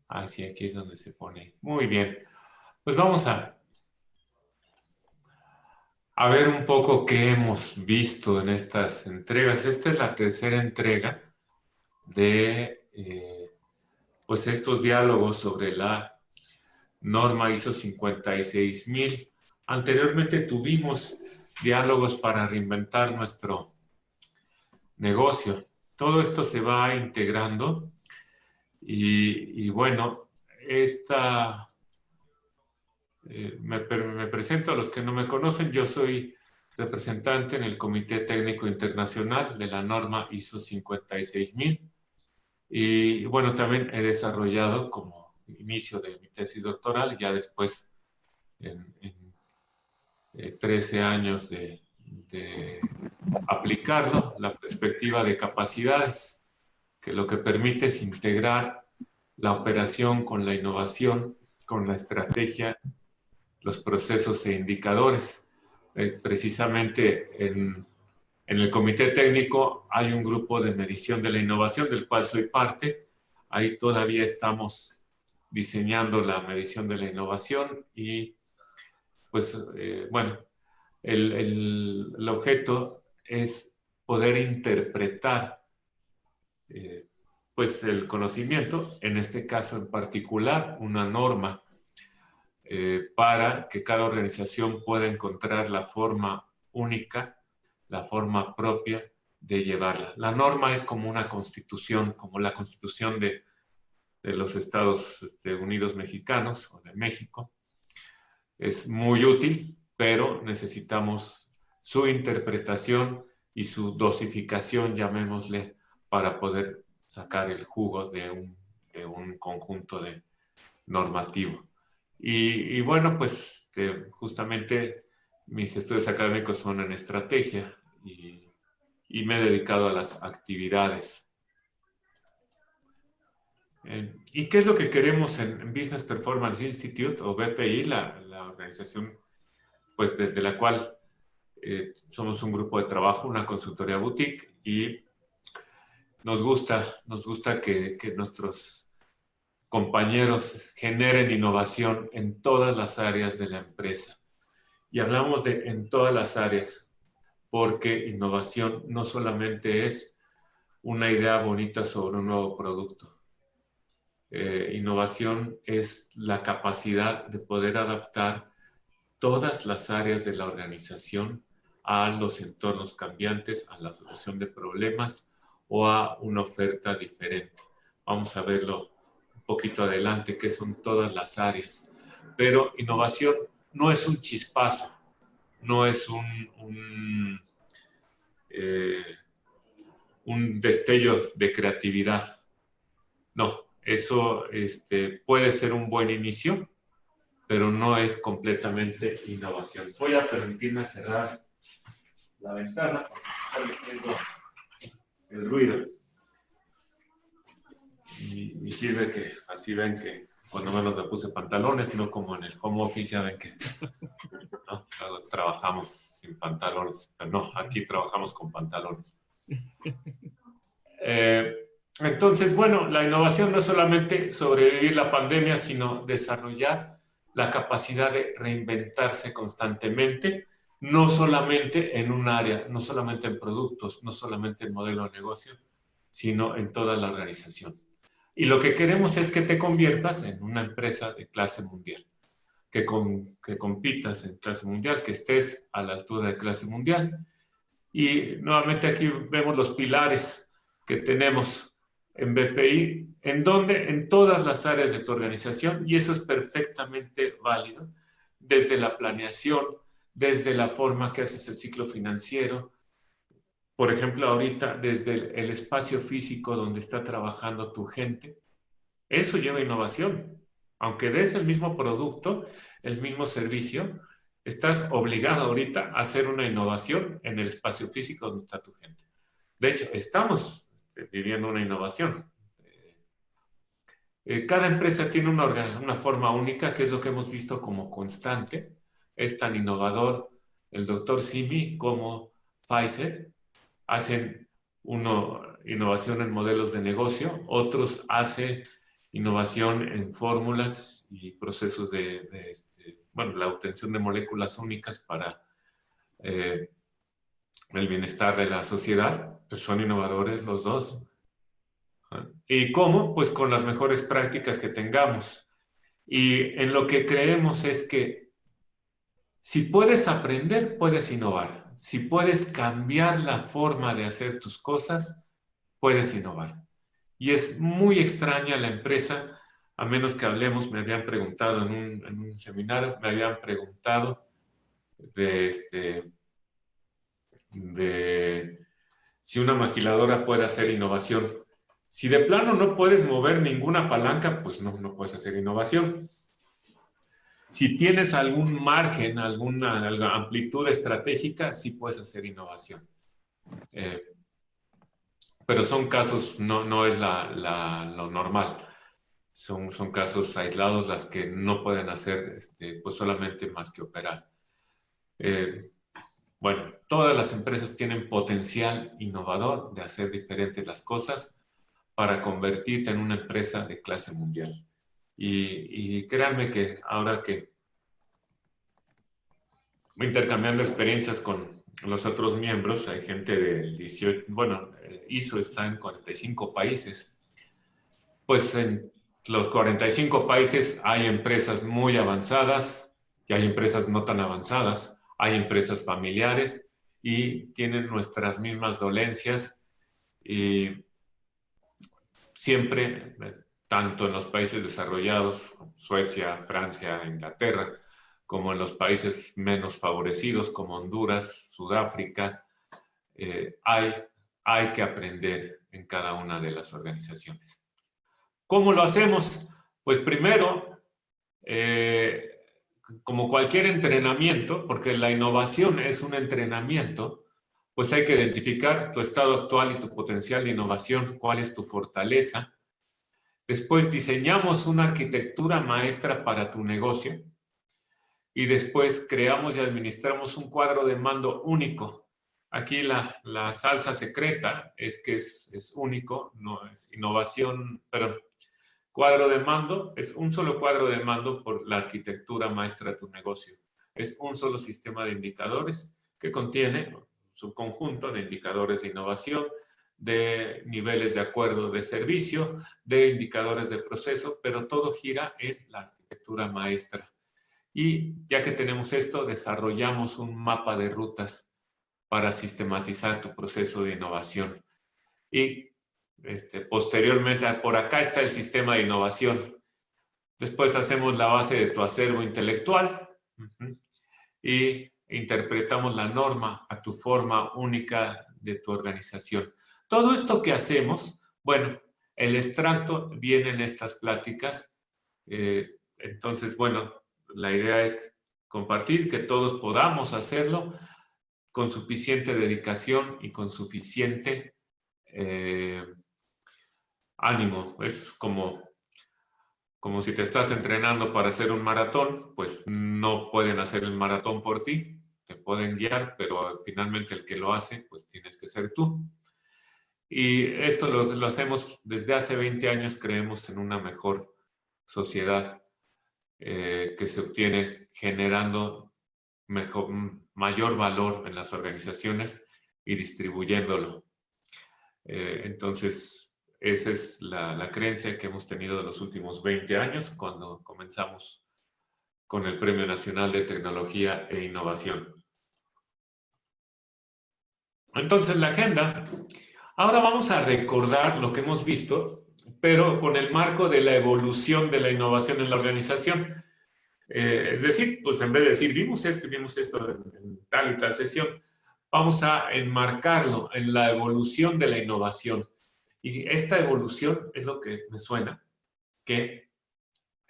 Ah, sí, aquí es donde se pone. Muy bien. Pues vamos a ver un poco qué hemos visto en estas entregas. Esta es la tercera entrega de pues estos diálogos sobre la norma ISO 56000. Anteriormente tuvimos diálogos para reinventar nuestro negocio. Todo esto se va integrando y bueno, esta me presento a los que no me conocen. Yo soy representante en el Comité Técnico Internacional de la norma ISO 56000 y bueno, también he desarrollado como inicio de mi tesis doctoral, ya después en 13 años de aplicarlo, la perspectiva de capacidades, que lo que permite es integrar la operación con la innovación, con la estrategia, los procesos e indicadores. Precisamente en el comité técnico hay un grupo de medición de la innovación del cual soy parte. Ahí todavía estamos diseñando la medición de la innovación y pues bueno, el objeto es poder interpretar pues el conocimiento, en este caso en particular, una norma para que cada organización pueda encontrar la forma única, la forma propia de llevarla. La norma es como una constitución, como la constitución de los Estados Unidos mexicanos o de México. Es muy útil, pero necesitamos su interpretación y su dosificación, llamémosle, para poder sacar el jugo de un conjunto de normativo. Y bueno, pues justamente mis estudios académicos son en estrategia y me he dedicado a las actividades. ¿Y qué es lo que queremos en Business Performance Institute o BPI, la organización pues de la cual somos un grupo de trabajo, una consultoría boutique y nos gusta que nuestros compañeros generen innovación en todas las áreas de la empresa. Y hablamos de en todas las áreas, porque innovación no solamente es una idea bonita sobre un nuevo producto. Innovación es la capacidad de poder adaptar todas las áreas de la organización a los entornos cambiantes, a la solución de problemas o a una oferta diferente. Vamos a verlo un poquito adelante, qué son todas las áreas. Pero innovación no es un chispazo, no es eh, un destello de creatividad. No, eso puede ser un buen inicio, pero no es completamente innovación. Voy a permitirme cerrar la ventana porque se está metiendo el ruido. Y sirve que así ven que cuando menos me puse pantalones, no como en el home office, ya ven que ¿no? Trabajamos sin pantalones. Pero no, aquí trabajamos con pantalones. Eh, entonces, bueno, la innovación no es solamente sobrevivir la pandemia, sino desarrollar la capacidad de reinventarse constantemente, no solamente en un área, no solamente en productos, no solamente en modelo de negocio, sino en toda la organización. Y lo que queremos es que te conviertas en una empresa de clase mundial, que compitas en clase mundial, que estés a la altura de clase mundial. Y nuevamente aquí vemos los pilares que tenemos en BPI, en donde en todas las áreas de tu organización, y eso es perfectamente válido, desde la planeación, desde la forma que haces el ciclo financiero, por ejemplo, ahorita desde el espacio físico donde está trabajando tu gente, eso lleva innovación. Aunque des el mismo producto, el mismo servicio, estás obligado ahorita a hacer una innovación en el espacio físico donde está tu gente. De hecho, estamos viviendo una innovación. Cada empresa tiene una forma única, que es lo que hemos visto como constante. Es tan innovador el doctor Simi como Pfizer. Hacen innovación en modelos de negocio, otros hacen innovación en fórmulas y procesos bueno, la obtención de moléculas únicas para el bienestar de la sociedad, pues son innovadores los dos. ¿Y cómo? Pues con las mejores prácticas que tengamos. Y en lo que creemos es que si puedes aprender, puedes innovar. Si puedes cambiar la forma de hacer tus cosas, puedes innovar. Y es muy extraña la empresa, a menos que hablemos, me habían preguntado en un seminario, me habían preguntado de si una maquiladora puede hacer innovación. Si de plano no puedes mover ninguna palanca, pues no puedes hacer innovación. Si tienes algún margen, alguna amplitud estratégica, sí puedes hacer innovación. Pero son casos, no es lo normal. Son casos aislados las que no pueden hacer pues solamente más que operar. Bueno, todas las empresas tienen potencial innovador de hacer diferentes las cosas para convertirte en una empresa de clase mundial. Y créanme que ahora que intercambiando experiencias con los otros miembros, hay gente de 18, bueno, ISO está en 45 países. Pues en los 45 países hay empresas muy avanzadas y hay empresas no tan avanzadas, hay empresas familiares y tienen nuestras mismas dolencias y siempre, tanto en los países desarrollados, Suecia, Francia, Inglaterra, como en los países menos favorecidos como Honduras, Sudáfrica, hay que aprender en cada una de las organizaciones. ¿Cómo lo hacemos? Pues primero, como cualquier entrenamiento, porque la innovación es un entrenamiento, pues hay que identificar tu estado actual y tu potencial de innovación, cuál es tu fortaleza. Después diseñamos una arquitectura maestra para tu negocio y después creamos y administramos un cuadro de mando único. Aquí la salsa secreta es que es único, no es innovación, perdón. Cuadro de mando es un solo cuadro de mando por la arquitectura maestra de tu negocio. Es un solo sistema de indicadores que contiene su conjunto de indicadores de innovación, de niveles de acuerdo de servicio, de indicadores de proceso, pero todo gira en la arquitectura maestra. Y ya que tenemos esto, desarrollamos un mapa de rutas para sistematizar tu proceso de innovación. Y posteriormente, por acá está el sistema de innovación. Después hacemos la base de tu acervo intelectual y interpretamos la norma a tu forma única de tu organización. Todo esto que hacemos, bueno, el extracto viene en estas pláticas. Entonces, bueno, la idea es compartir, que todos podamos hacerlo con suficiente dedicación y con suficiente ánimo. Es como si te estás entrenando para hacer un maratón, pues no pueden hacer el maratón por ti, te pueden guiar, pero finalmente el que lo hace, pues tienes que ser tú. Y esto lo hacemos desde hace 20 años, creemos en una mejor sociedad que se obtiene generando mayor valor en las organizaciones y distribuyéndolo. Entonces, esa es la creencia que hemos tenido de los últimos 20 años cuando comenzamos con el Premio Nacional de Tecnología e Innovación. Entonces, la agenda. Ahora vamos a recordar lo que hemos visto, pero con el marco de la evolución de la innovación en la organización. Es decir, pues en vez de decir, vimos esto en tal y tal sesión, vamos a enmarcarlo en la evolución de la innovación. Y esta evolución es lo que me suena, que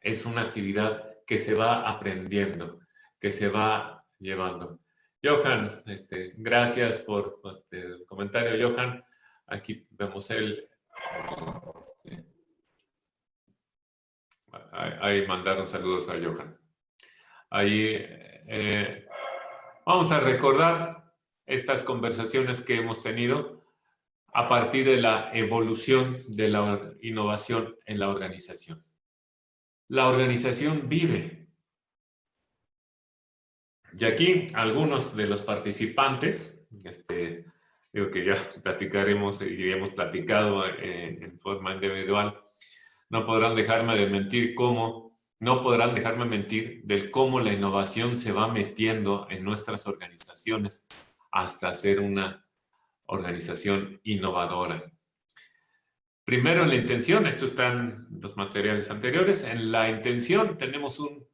es una actividad que se va aprendiendo, que se va llevando. Johan, gracias por el comentario, Johan. Aquí vemos ahí mandaron saludos a Johan. Ahí vamos a recordar estas conversaciones que hemos tenido. a partir de la evolución de la innovación en la organización. La organización vive. Y aquí algunos de los participantes, digo que ya platicaremos y hemos platicado en forma individual, no podrán dejarme mentir del cómo la innovación se va metiendo en nuestras organizaciones hasta ser una organización innovadora. Primero, en la intención, esto está en los materiales anteriores, en la intención tenemos un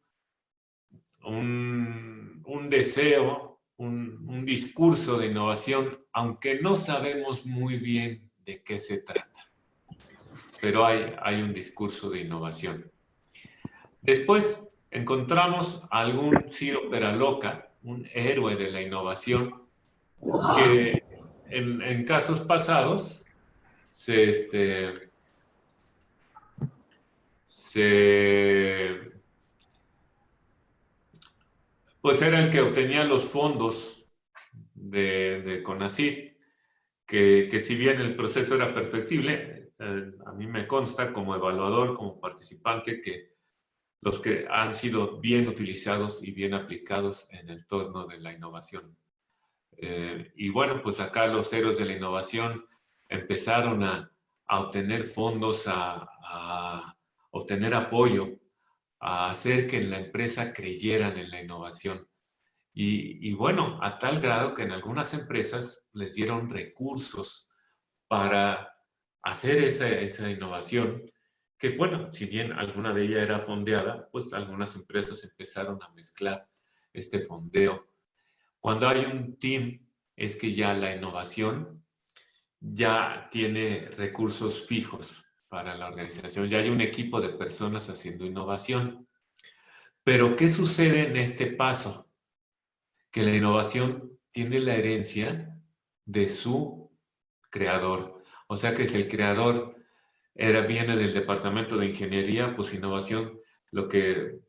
deseo, un discurso de innovación, aunque no sabemos muy bien de qué se trata, pero hay un discurso de innovación. Después encontramos a algún Ciro Peraloca, un héroe de la innovación, que en casos pasados pues era el que obtenía los fondos de CONACYT, que si bien el proceso era perfectible, a mí me consta como evaluador, como participante, que los que han sido bien utilizados y bien aplicados en el entorno de la innovación. Y bueno, pues acá los héroes de la innovación empezaron a obtener fondos, a obtener apoyo, a hacer que en la empresa creyeran en la innovación. Y bueno, a tal grado que en algunas empresas les dieron recursos para hacer esa innovación, que bueno, si bien alguna de ellas era fondeada, pues algunas empresas empezaron a mezclar este fondeo. Cuando hay un team, es que ya la innovación ya tiene recursos fijos para la organización, ya hay un equipo de personas haciendo innovación. Pero ¿qué sucede en este paso? Que la innovación tiene la herencia de su creador. O sea que si el creador viene del departamento de ingeniería, pues innovación lo que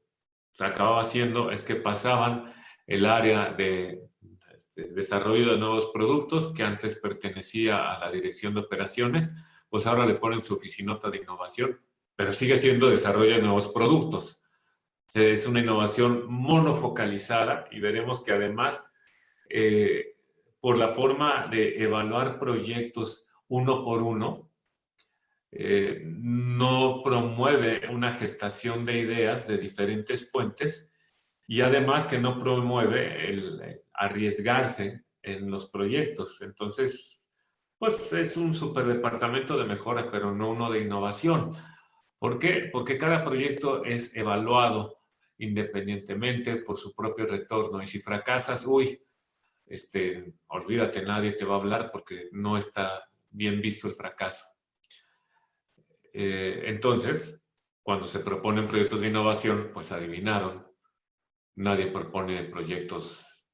se acababa haciendo es que pasaban el área de desarrollo de nuevos productos, que antes pertenecía a la dirección de operaciones, pues ahora le ponen su oficinota de innovación, pero sigue siendo desarrollo de nuevos productos. Es una innovación monofocalizada y veremos que además, por la forma de evaluar proyectos uno por uno, no promueve una gestación de ideas de diferentes fuentes y además que no promueve el arriesgarse en los proyectos. Entonces, pues es un superdepartamento de mejora, pero no uno de innovación. ¿Por qué? Porque cada proyecto es evaluado independientemente por su propio retorno. Y si fracasas, olvídate, nadie te va a hablar porque no está bien visto el fracaso. Entonces, cuando se proponen proyectos de innovación, pues adivinaron, nadie propone proyectos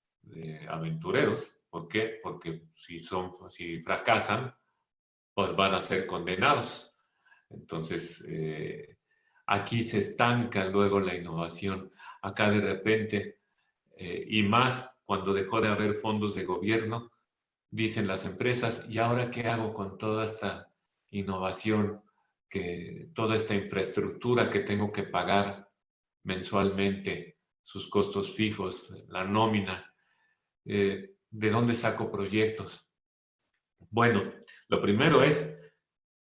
aventureros. ¿Por qué? Porque si fracasan, pues van a ser condenados. Entonces, aquí se estanca luego la innovación. Acá de repente, y más cuando dejó de haber fondos de gobierno, dicen las empresas, ¿y ahora qué hago con toda esta innovación, toda esta infraestructura que tengo que pagar mensualmente, sus costos fijos, la nómina? ¿De dónde saco proyectos? Bueno, lo primero es,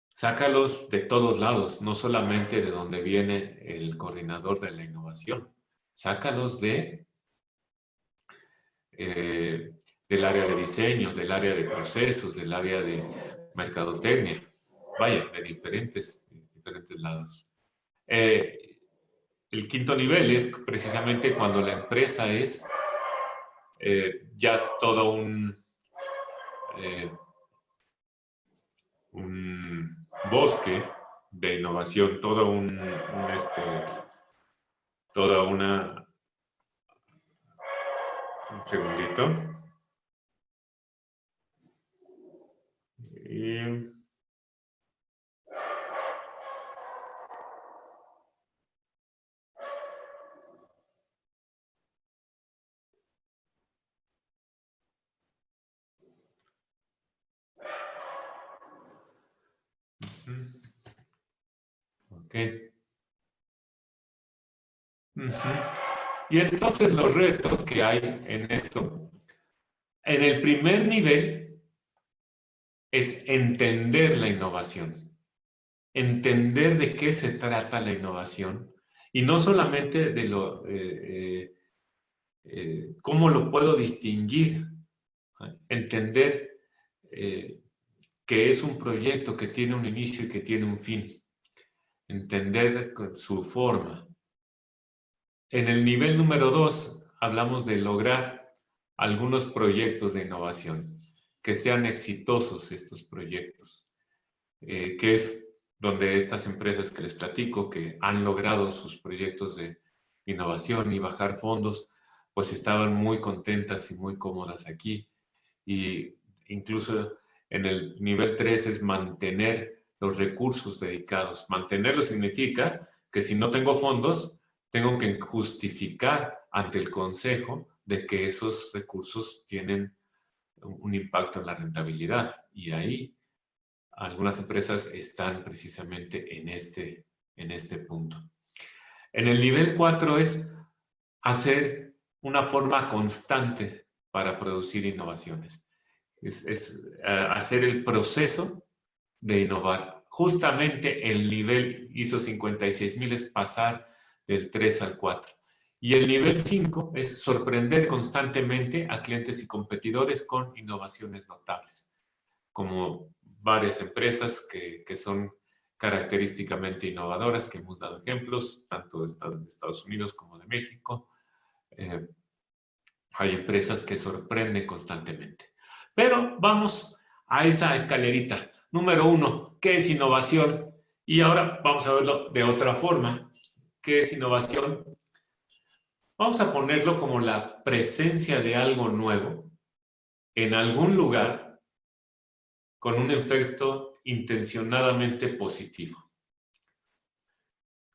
sácalos de todos lados, no solamente de donde viene el coordinador de la innovación. Sácalos del área de diseño, del área de procesos, del área de mercadotecnia. Vaya, de diferentes lados. El quinto nivel es precisamente cuando la empresa es ya todo un bosque de innovación, toda una... Un segundito. Y... ¿Ok? Y entonces los retos que hay en esto, en el primer nivel es entender la innovación, entender de qué se trata la innovación y no solamente de cómo lo puedo distinguir, entender que es un proyecto que tiene un inicio y que tiene un fin, entender su forma. En el nivel número 2 hablamos de lograr algunos proyectos de innovación, que sean exitosos estos proyectos, que es donde estas empresas que les platico, que han logrado sus proyectos de innovación y bajar fondos, pues estaban muy contentas y muy cómodas aquí. Y incluso en el nivel 3 es mantener los recursos dedicados. Mantenerlo significa que si no tengo fondos, tengo que justificar ante el consejo de que esos recursos tienen un impacto en la rentabilidad. Y ahí algunas empresas están precisamente en este punto. En el nivel 4 es hacer una forma constante para producir innovaciones. Es hacer el proceso de innovar. Justamente el nivel ISO 56000 es pasar del 3 al 4. Y el nivel 5 es sorprender constantemente a clientes y competidores con innovaciones notables, como varias empresas que son característicamente innovadoras, que hemos dado ejemplos, tanto de Estados Unidos como de México. Hay empresas que sorprenden constantemente. Pero vamos a esa escalerita. Número 1, ¿qué es innovación? Y ahora vamos a verlo de otra forma. ¿Qué es innovación? Vamos a ponerlo como la presencia de algo nuevo en algún lugar con un efecto intencionadamente positivo.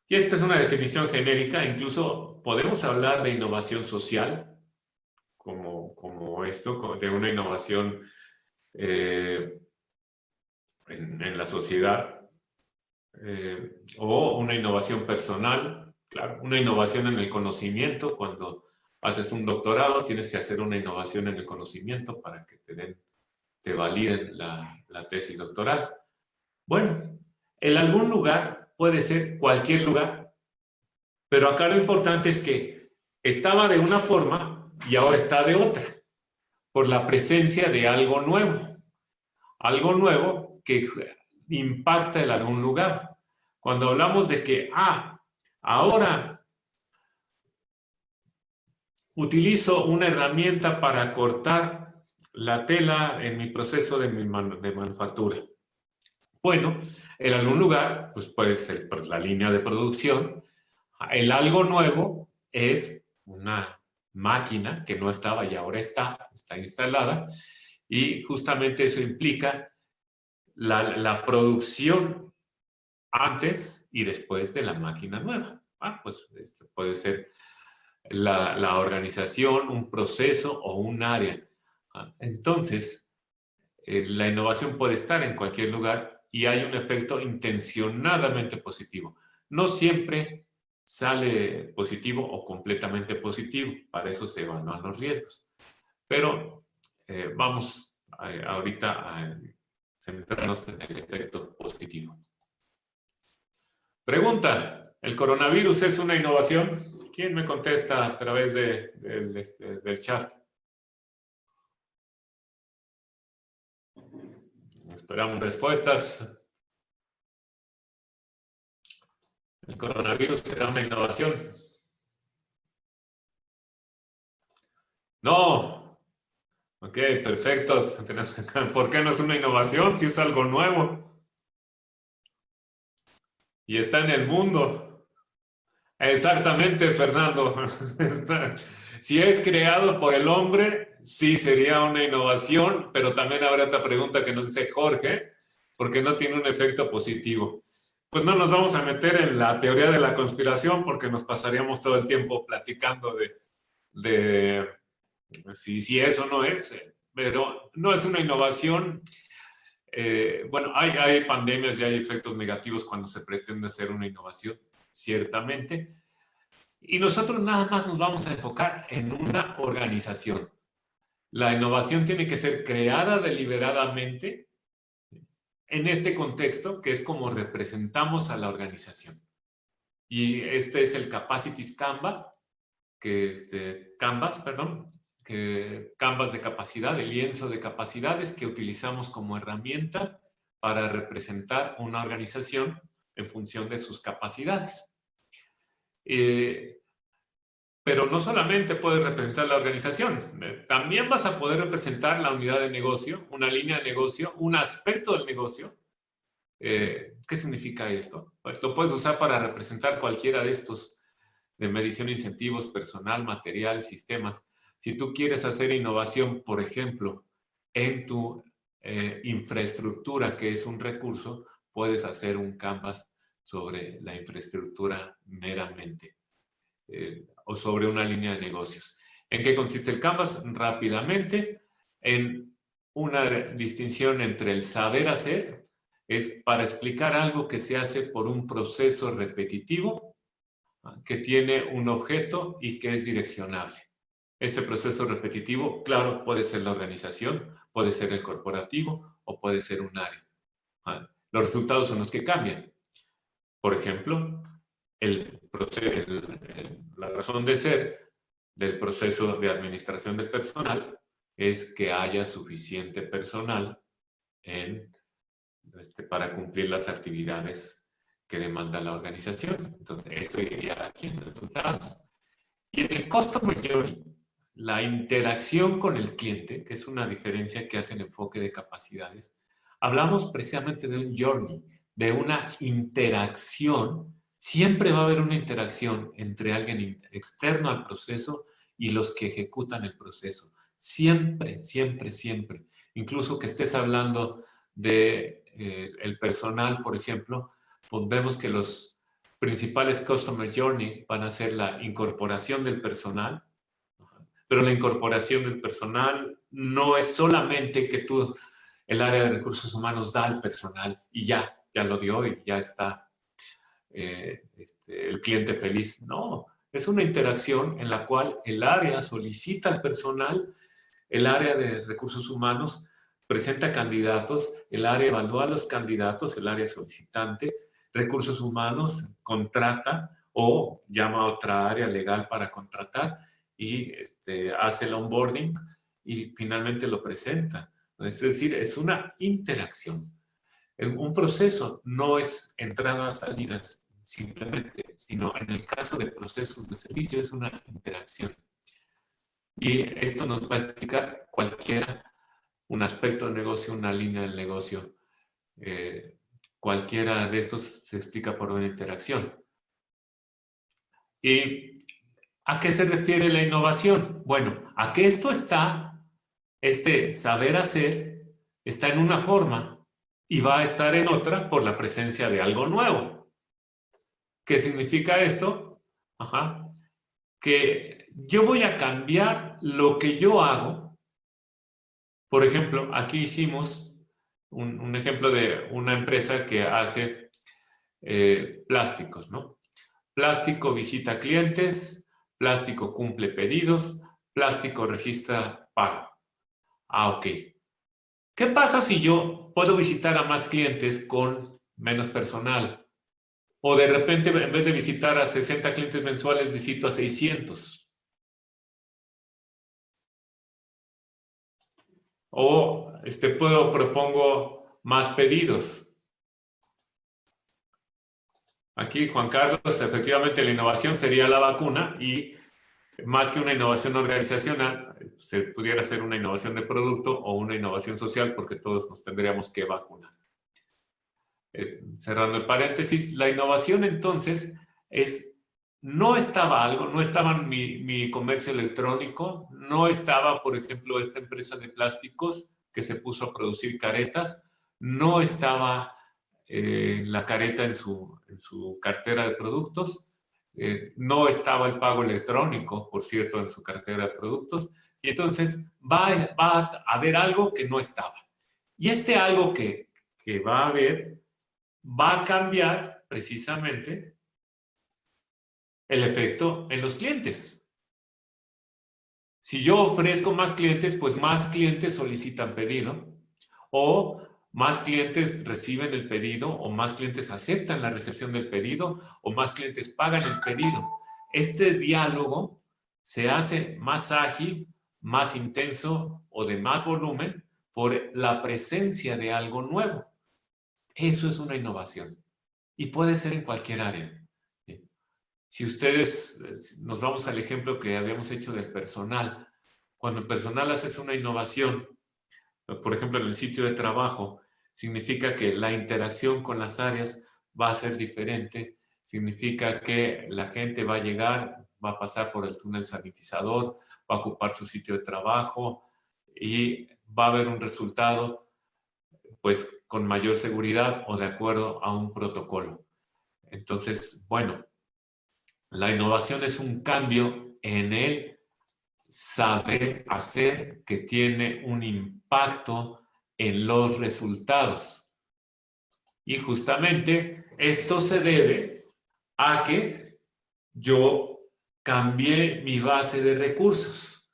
Y esta es una definición genérica. Incluso podemos hablar de innovación social, como esto, de una innovación en la sociedad, o una innovación personal, claro, una innovación en el conocimiento. Cuando haces un doctorado, tienes que hacer una innovación en el conocimiento para que te validen la tesis doctoral. Bueno, en algún lugar puede ser cualquier lugar, pero acá lo importante es que estaba de una forma y ahora está de otra, por la presencia de algo nuevo que impacta en algún lugar. Cuando hablamos de que, ahora utilizo una herramienta para cortar la tela en mi proceso de manufactura. Bueno, en algún lugar, pues puede ser por la línea de producción. El algo nuevo es una máquina que no estaba y ahora está instalada, y justamente eso implica la producción antes y después de la máquina nueva. Pues esto puede ser la organización, un proceso o un área. Entonces, la innovación puede estar en cualquier lugar y hay un efecto intencionadamente positivo. No siempre sale positivo o completamente positivo, para eso se evalúan los riesgos. Pero vamos ahorita a centrarnos en el efecto positivo. Pregunta, ¿el coronavirus es una innovación? ¿Quién me contesta a través del chat? Esperamos respuestas. ¿El coronavirus será una innovación? No. Ok, perfecto. ¿Por qué no es una innovación si es algo nuevo? Y está en el mundo. Exactamente, Fernando. Si es creado por el hombre, sí sería una innovación, pero también habrá otra pregunta que nos dice Jorge, ¿por qué no tiene un efecto positivo? Pues no nos vamos a meter en la teoría de la conspiración porque nos pasaríamos todo el tiempo platicando de si es o no es, pero no es una innovación. bueno, hay pandemias y hay efectos negativos cuando se pretende hacer una innovación, ciertamente. Y nosotros nada más nos vamos a enfocar en una organización. La innovación tiene que ser creada deliberadamente en este contexto, que es como representamos a la organización. Y este es el Capacities Canvas, Canvas de capacidad, el lienzo de capacidades que utilizamos como herramienta para representar una organización en función de sus capacidades. Pero no solamente puedes representar la organización, también vas a poder representar la unidad de negocio, una línea de negocio, un aspecto del negocio. ¿Qué significa esto? Pues lo puedes usar para representar cualquiera de estos, de medición de incentivos, personal, material, sistemas. Si tú quieres hacer innovación, por ejemplo, en tu infraestructura, que es un recurso, puedes hacer un canvas sobre la infraestructura meramente. O sobre una línea de negocios. ¿En qué consiste el Canvas? Rápidamente, en una distinción entre el saber hacer, es para explicar algo que se hace por un proceso repetitivo, que tiene un objeto y que es direccionable. Ese proceso repetitivo, claro, puede ser la organización, puede ser el corporativo o puede ser un área. Los resultados son los que cambian. Por ejemplo, la razón de ser del proceso de administración del personal es que haya suficiente personal para cumplir las actividades que demanda la organización. Entonces, eso iría aquí en resultados. Y en el Customer Journey, la interacción con el cliente, que es una diferencia que hace el enfoque de capacidades, hablamos precisamente de un journey, de una interacción. Siempre va a haber una interacción entre alguien externo al proceso y los que ejecutan el proceso. Siempre, siempre, siempre. Incluso que estés hablando de el personal, por ejemplo, pues vemos que los principales Customer Journey van a ser la incorporación del personal, pero la incorporación del personal no es solamente que tú, el área de recursos humanos da al personal y ya lo dio y ya está el cliente feliz. No, es una interacción en la cual el área solicita al personal, el área de recursos humanos presenta candidatos, el área evalúa a los candidatos, el área solicitante, recursos humanos contrata o llama a otra área legal para contratar y hace el onboarding y finalmente lo presenta. Es decir, es una interacción. Un proceso no es entradas, salidas simplemente, sino en el caso de procesos de servicio es una interacción. Y esto nos va a explicar cualquiera, un aspecto del negocio, una línea del negocio. Cualquiera de estos se explica por una interacción. ¿Y a qué se refiere la innovación? Bueno, a que esto está, este saber hacer, está en una forma y va a estar en otra por la presencia de algo nuevo. ¿Qué significa esto? Que yo voy a cambiar lo que yo hago. Por ejemplo, aquí hicimos un ejemplo de una empresa que hace plásticos, ¿no? Plástico visita clientes, plástico cumple pedidos, plástico registra pago. Ok. ¿Qué pasa si yo puedo visitar a más clientes con menos personal? O de repente, en vez de visitar a 60 clientes mensuales, visito a 600. O propongo más pedidos. Aquí, Juan Carlos, efectivamente la innovación sería la vacuna y más que una innovación organizacional, se pudiera hacer una innovación de producto o una innovación social porque todos nos tendríamos que vacunar. Cerrando el paréntesis, la innovación entonces no estaba mi comercio electrónico, no estaba, por ejemplo, esta empresa de plásticos que se puso a producir caretas, no estaba la careta en su cartera de productos, no estaba el pago electrónico, por cierto, en su cartera de productos, y entonces va a haber algo que no estaba. Y este algo que va a haber va a cambiar precisamente el efecto en los clientes. Si yo ofrezco más clientes, pues más clientes solicitan pedido, o más clientes reciben el pedido, o más clientes aceptan la recepción del pedido, o más clientes pagan el pedido. Este diálogo se hace más ágil, más intenso o de más volumen por la presencia de algo nuevo. Eso es una innovación y puede ser en cualquier área. Si ustedes, nos vamos al ejemplo que habíamos hecho del personal, cuando el personal hace una innovación, por ejemplo, en el sitio de trabajo, significa que la interacción con las áreas va a ser diferente, significa que la gente va a llegar, va a pasar por el túnel sanitizador, va a ocupar su sitio de trabajo y va a haber un resultado, pues, con mayor seguridad o de acuerdo a un protocolo. Entonces, bueno, la innovación es un cambio en el saber hacer que tiene un impacto en los resultados. Y justamente esto se debe a que yo cambié mi base de recursos,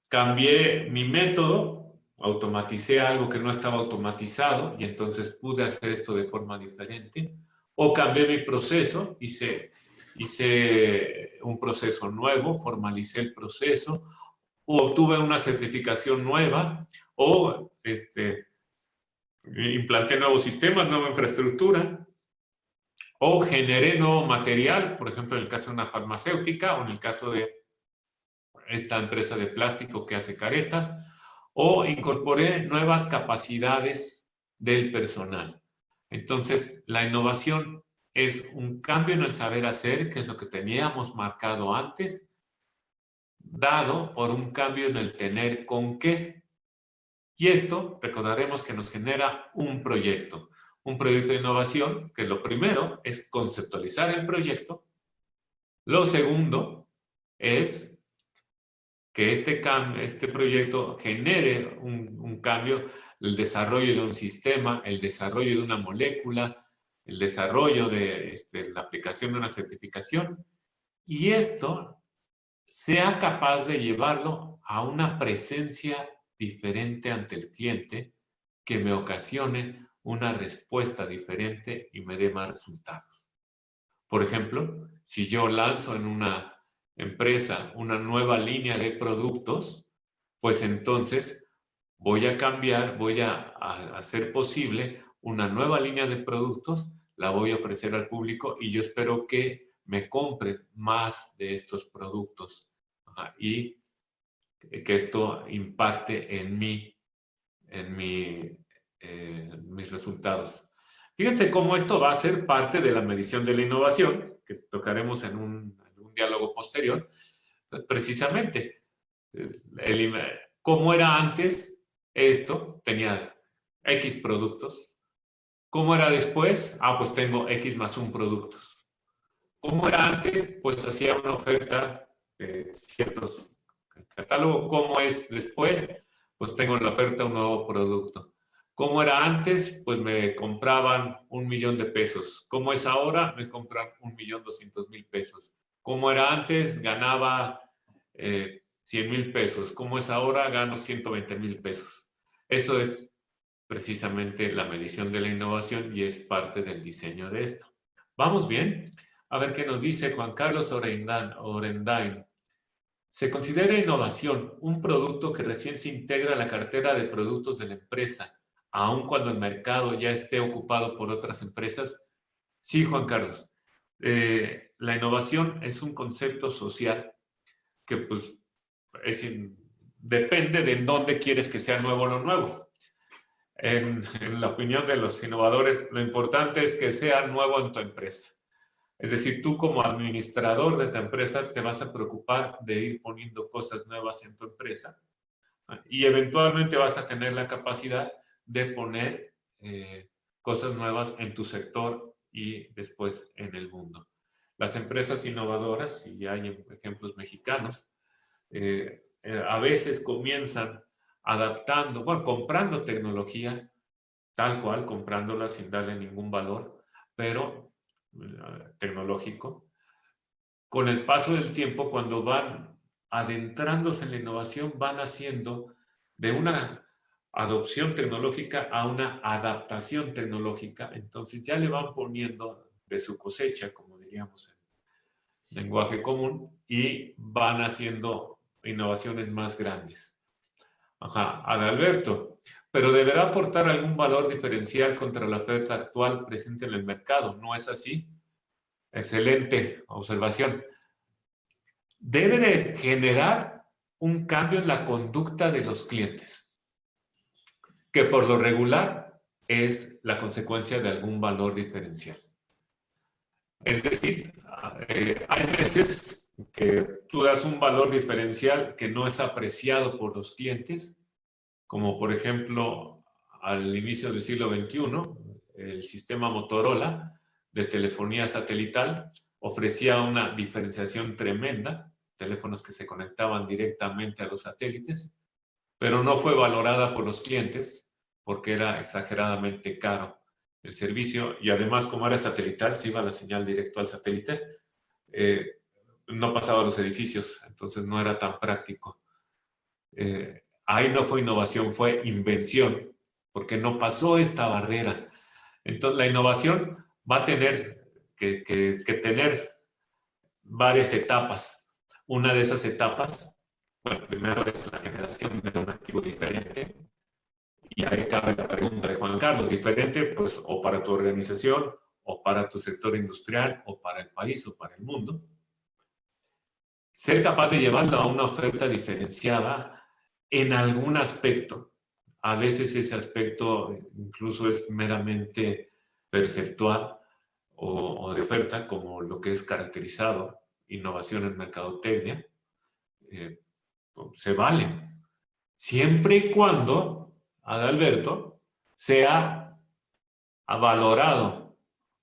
cambié mi método, automaticé algo que no estaba automatizado y entonces pude hacer esto de forma diferente, o cambié mi proceso, hice un proceso nuevo, formalicé el proceso, o obtuve una certificación nueva, o implanté nuevos sistemas, nueva infraestructura, o generé nuevo material, por ejemplo, en el caso de una farmacéutica o en el caso de esta empresa de plástico que hace caretas, o incorporé nuevas capacidades del personal. Entonces, la innovación es un cambio en el saber hacer, que es lo que teníamos marcado antes, dado por un cambio en el tener con qué. Y esto, recordaremos que nos genera un proyecto de innovación, que lo primero es conceptualizar el proyecto. Lo segundo es que este proyecto genere un cambio, el desarrollo de un sistema, el desarrollo de una molécula, el desarrollo de la aplicación de una certificación, y esto sea capaz de llevarlo a una presencia diferente ante el cliente que me ocasione una respuesta diferente y me dé más resultados. Por ejemplo, si yo lanzo en una empresa una nueva línea de productos, pues entonces voy a cambiar, voy a hacer posible una nueva línea de productos, la voy a ofrecer al público y yo espero que me compren más de estos productos. Ajá, y que esto impacte en mis resultados. Fíjense cómo esto va a ser parte de la medición de la innovación, que tocaremos en un diálogo posterior. Precisamente, cómo era antes esto, tenía X productos. ¿Cómo era después? Pues tengo X más un productos. ¿Cómo era antes? Pues hacía una oferta de ciertos catálogos. ¿Cómo es después? Pues tengo en la oferta un nuevo producto. ¿Cómo era antes? Pues me compraban 1,000,000 de pesos. ¿Cómo es ahora? Me compran 1,200,000 pesos. ¿Cómo era antes? Ganaba 100,000 pesos. ¿Cómo es ahora? Gano 120,000 pesos. Eso es precisamente la medición de la innovación y es parte del diseño de esto. ¿Vamos bien? A ver qué nos dice Juan Carlos Orendain. Se considera innovación un producto que recién se integra a la cartera de productos de la empresa, aun cuando el mercado ya esté ocupado por otras empresas. Sí, Juan Carlos. La innovación es un concepto social que pues depende de en dónde quieres que sea nuevo lo nuevo. En la opinión de los innovadores, lo importante es que sea nuevo en tu empresa. Es decir, tú como administrador de tu empresa te vas a preocupar de ir poniendo cosas nuevas en tu empresa y eventualmente vas a tener la capacidad de poner cosas nuevas en tu sector y después en el mundo. Las empresas innovadoras, y hay ejemplos mexicanos, a veces comienzan adaptando, bueno, comprando tecnología, tal cual, comprándola sin darle ningún valor, pero tecnológico. Con el paso del tiempo, cuando van adentrándose en la innovación, van haciendo de una adopción tecnológica a una adaptación tecnológica. Entonces ya le van poniendo de su cosecha, como diríamos en lenguaje común, y van haciendo innovaciones más grandes. Ajá, Adalberto, pero deberá aportar algún valor diferencial contra la oferta actual presente en el mercado, ¿no es así? Excelente observación. Debe de generar un cambio en la conducta de los clientes, que por lo regular es la consecuencia de algún valor diferencial. Es decir, hay veces que tú das un valor diferencial que no es apreciado por los clientes, como por ejemplo al inicio del siglo XXI, el sistema Motorola de telefonía satelital ofrecía una diferenciación tremenda, teléfonos que se conectaban directamente a los satélites, pero no fue valorada por los clientes porque era exageradamente caro el servicio y además como era satelital, se iba la señal directo al satélite, no pasaba a los edificios, entonces no era tan práctico. Ahí no fue innovación, fue invención, porque no pasó esta barrera. Entonces, la innovación va a tener que tener varias etapas. Una de esas etapas, bueno, primero es la generación de un activo diferente, y ahí cabe la pregunta de Juan Carlos, diferente pues o para tu organización, o para tu sector industrial, o para el país, o para el mundo. Ser capaz de llevarlo a una oferta diferenciada en algún aspecto. A veces ese aspecto incluso es meramente perceptual o de oferta, como lo que es caracterizado innovación en mercadotecnia, se vale. Siempre y cuando, Adalberto, sea valorado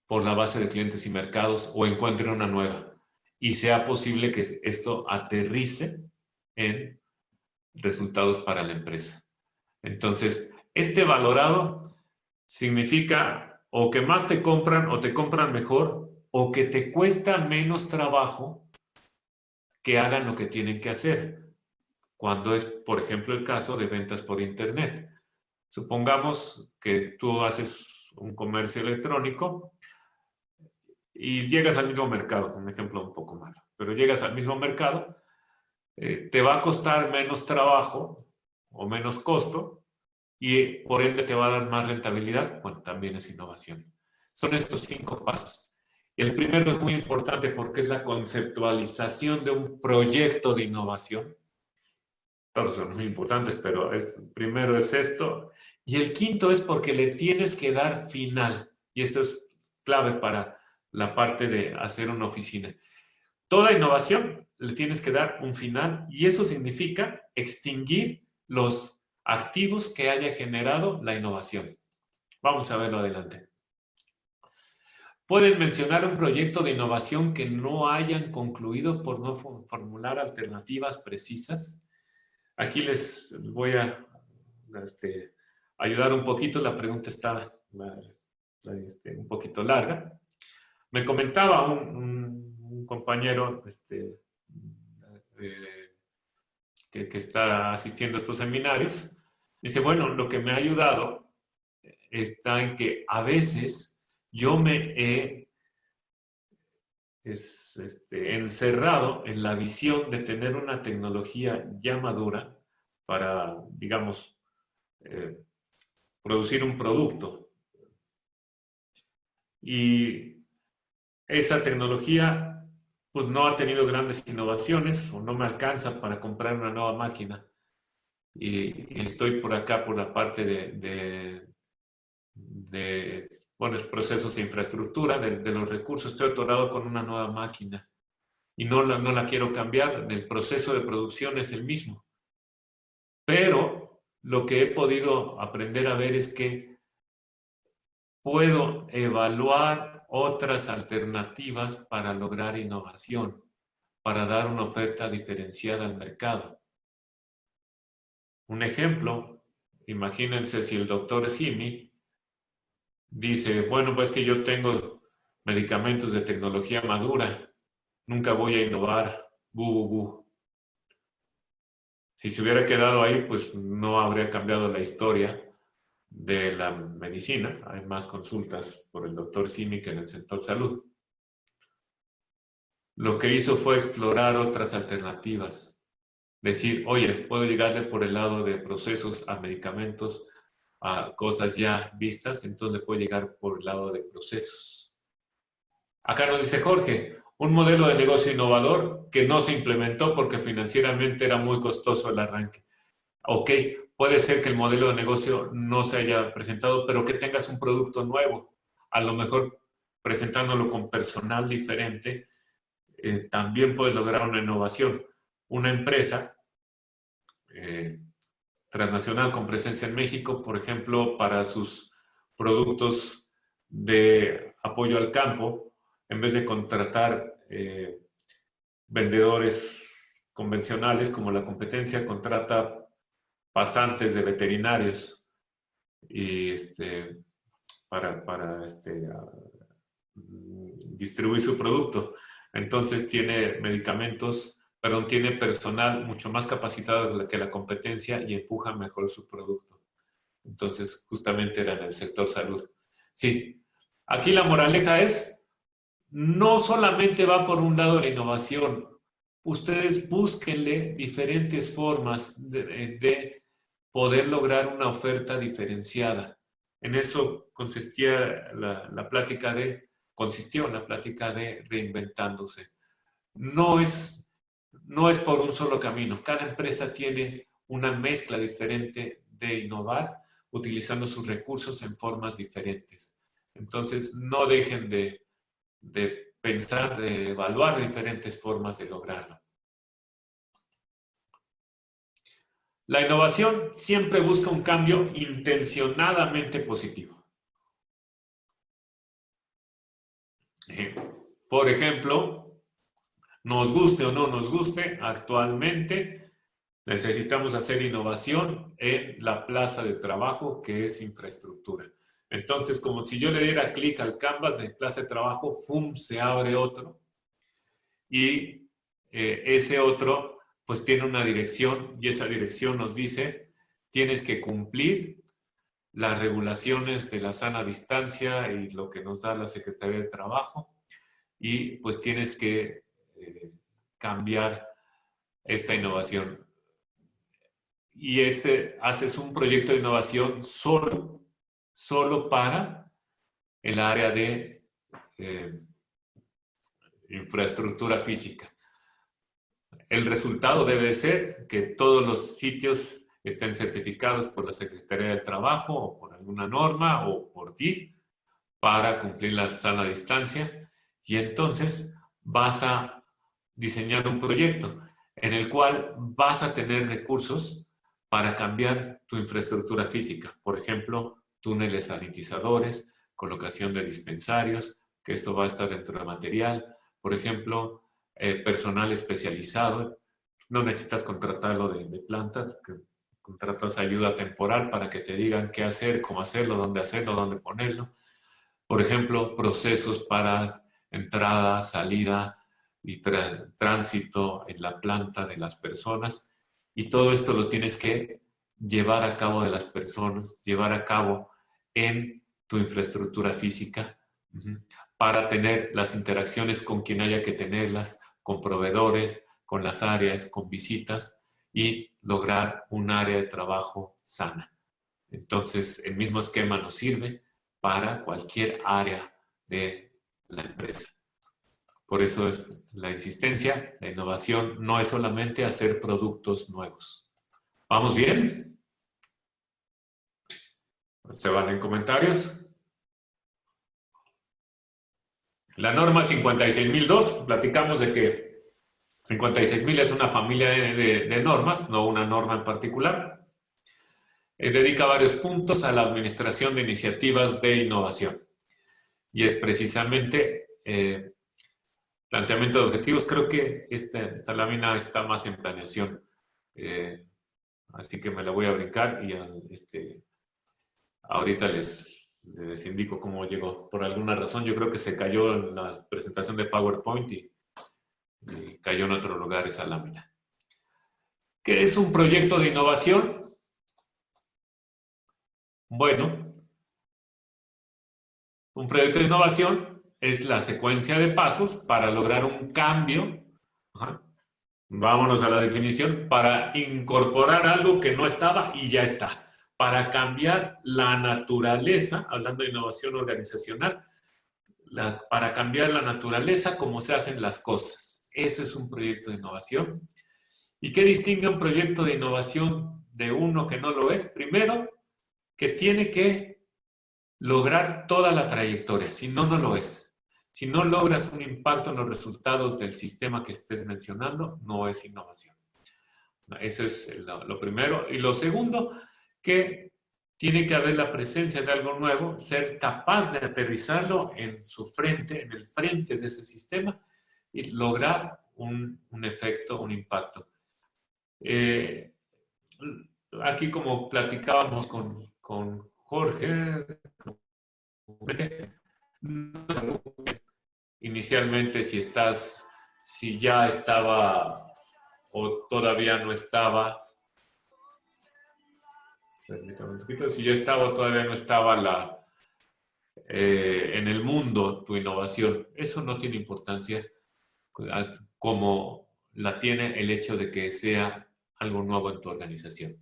por la base de clientes y mercados o encuentre una nueva y sea posible que esto aterrice en resultados para la empresa. Entonces, este valorado significa o que más te compran o te compran mejor o que te cuesta menos trabajo que hagan lo que tienen que hacer. Cuando es, por ejemplo, el caso de ventas por Internet. Supongamos que tú haces un comercio electrónico y llegas al mismo mercado, un ejemplo un poco malo, pero llegas al mismo mercado, te va a costar menos trabajo o menos costo y por ende te va a dar más rentabilidad. Bueno, también es innovación. Son estos 5 pasos. El primero es muy importante porque es la conceptualización de un proyecto de innovación. Todos son muy importantes, pero primero es esto. Y el quinto es porque le tienes que dar final. Y esto es clave para la parte de hacer una oficina. Toda innovación le tienes que dar un final y eso significa extinguir los activos que haya generado la innovación. Vamos a verlo adelante. Pueden mencionar un proyecto de innovación que no hayan concluido por no formular alternativas precisas. Aquí les voy a ayudar un poquito. La pregunta está un poquito larga. Me comentaba un compañero que está asistiendo a estos seminarios. Dice, bueno, lo que me ha ayudado está en que a veces yo me he encerrado en la visión de tener una tecnología ya madura para, digamos, producir un producto. Y esa tecnología pues no ha tenido grandes innovaciones o no me alcanza para comprar una nueva máquina. Y estoy por acá por la parte de bueno, procesos de infraestructura, de los recursos. Estoy atorado con una nueva máquina y no la quiero cambiar. El proceso de producción es el mismo. Pero lo que he podido aprender a ver es que puedo evaluar otras alternativas para lograr innovación, para dar una oferta diferenciada al mercado. Un ejemplo, imagínense si el doctor Simi dice, bueno, pues que yo tengo medicamentos de tecnología madura, nunca voy a innovar, bu, bu, bu. Si se hubiera quedado ahí, pues no habría cambiado la historia de la medicina. Hay más consultas por el doctor Simi que en el sector salud. Lo que hizo fue explorar otras alternativas. Decir, oye, puedo llegarle por el lado de procesos a medicamentos, a cosas ya vistas, entonces le puedo llegar por el lado de procesos. Acá nos dice Jorge, un modelo de negocio innovador que no se implementó porque financieramente era muy costoso el arranque. Ok, puede ser que el modelo de negocio no se haya presentado, pero que tengas un producto nuevo. A lo mejor presentándolo con personal diferente, también puedes lograr una innovación. Una empresa transnacional con presencia en México, por ejemplo, para sus productos de apoyo al campo, en vez de contratar vendedores convencionales como la competencia, contrata pasantes de veterinarios y para distribuir su producto. Entonces tiene medicamentos, perdón, tiene personal mucho más capacitado que la competencia y empuja mejor su producto. Entonces, justamente era en el sector salud. Sí, aquí la moraleja es, no solamente va por un lado la innovación, ustedes búsquenle diferentes formas de poder lograr una oferta diferenciada. En eso consistió la plática de reinventándose. No es, no es por un solo camino. Cada empresa tiene una mezcla diferente de innovar utilizando sus recursos en formas diferentes. Entonces, no dejen de pensar, de evaluar diferentes formas de lograrlo. La innovación siempre busca un cambio intencionadamente positivo. Por ejemplo, nos guste o no nos guste, actualmente necesitamos hacer innovación en la plaza de trabajo, que es infraestructura. Entonces, como si yo le diera clic al canvas de plaza de trabajo, ¡fum!, se abre otro. Y ese otro, pues tiene una dirección y esa dirección nos dice, tienes que cumplir las regulaciones de la sana distancia y lo que nos da la Secretaría de Trabajo y pues tienes que cambiar esta innovación. Y haces un proyecto de innovación solo para el área de infraestructura física. El resultado debe ser que todos los sitios estén certificados por la Secretaría del Trabajo o por alguna norma o por ti para cumplir la sana distancia y entonces vas a diseñar un proyecto en el cual vas a tener recursos para cambiar tu infraestructura física. Por ejemplo, túneles sanitizadores, colocación de dispensarios, que esto va a estar dentro del material. Por ejemplo, personal especializado. No necesitas contratarlo de planta, contratas ayuda temporal para que te digan qué hacer, cómo hacerlo, dónde ponerlo. Por ejemplo, procesos para entrada, salida y tránsito en la planta de las personas. Y todo esto lo tienes que llevar a cabo de las personas, llevar a cabo en tu infraestructura física para tener las interacciones con quien haya que tenerlas, con proveedores, con las áreas, con visitas y lograr un área de trabajo sana. Entonces, el mismo esquema nos sirve para cualquier área de la empresa. Por eso es la insistencia, la innovación no es solamente hacer productos nuevos. ¿Vamos bien? ¿Se van en comentarios? La norma 56002, platicamos de que 56000 es una familia de normas, no una norma en particular. Dedica varios puntos a la administración de iniciativas de innovación. Y es precisamente planteamiento de objetivos. Creo que esta lámina está más en planeación. así que me la voy a brincar y ahorita les indico cómo llegó. Por alguna razón yo creo que se cayó en la presentación de PowerPoint y cayó en otro lugar esa lámina. ¿Qué es un proyecto de innovación? Bueno, un proyecto de innovación es la secuencia de pasos para lograr un cambio. Ajá. Vámonos a la definición. Para incorporar algo que no estaba y ya está. Para cambiar la naturaleza, hablando de innovación organizacional, para cambiar la naturaleza como se hacen las cosas. Eso es un proyecto de innovación. ¿Y qué distingue un proyecto de innovación de uno que no lo es? Primero, que tiene que lograr toda la trayectoria, si no, no lo es. Si no logras un impacto en los resultados del sistema que estés mencionando, no es innovación. Eso es lo primero. Y lo segundo, que tiene que haber la presencia de algo nuevo, ser capaz de aterrizarlo en su frente, en el frente de ese sistema y lograr un efecto, un impacto. Aquí, como platicábamos con Jorge, inicialmente si ya estaba o todavía no estaba, permítame un poquito, si ya estaba o todavía no estaba en el mundo tu innovación, eso no tiene importancia como la tiene el hecho de que sea algo nuevo en tu organización.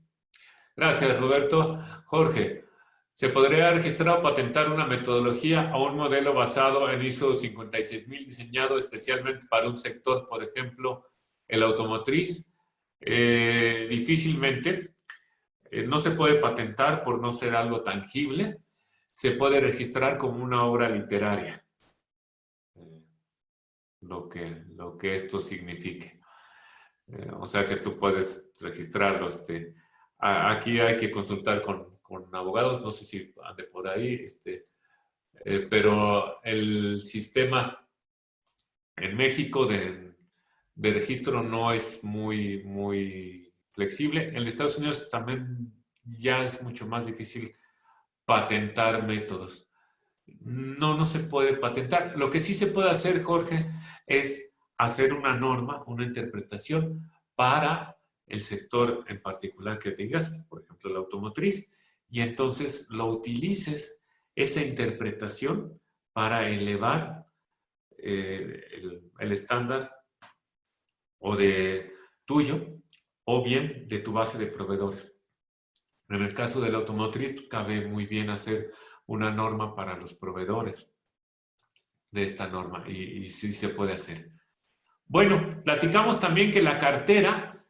Gracias, Roberto. Jorge, ¿se podría registrar o patentar una metodología o un modelo basado en ISO 56000 diseñado especialmente para un sector, por ejemplo, el automotriz? Difícilmente. No se puede patentar por no ser algo tangible. Se puede registrar como una obra literaria, lo que esto signifique. O sea que tú puedes registrarlo. Aquí hay que consultar con abogados, no sé si ande por ahí, pero el sistema en México de registro no es muy flexible. En Estados Unidos también ya es mucho más difícil patentar métodos. No se puede patentar. Lo que sí se puede hacer, Jorge, es hacer una norma, una interpretación para el sector en particular que digas, por ejemplo, la automotriz, y entonces lo utilices esa interpretación para elevar el estándar o de tuyo o bien de tu base de proveedores. En el caso de la automotriz, cabe muy bien hacer una norma para los proveedores de esta norma y sí se puede hacer. Bueno, platicamos también que la cartera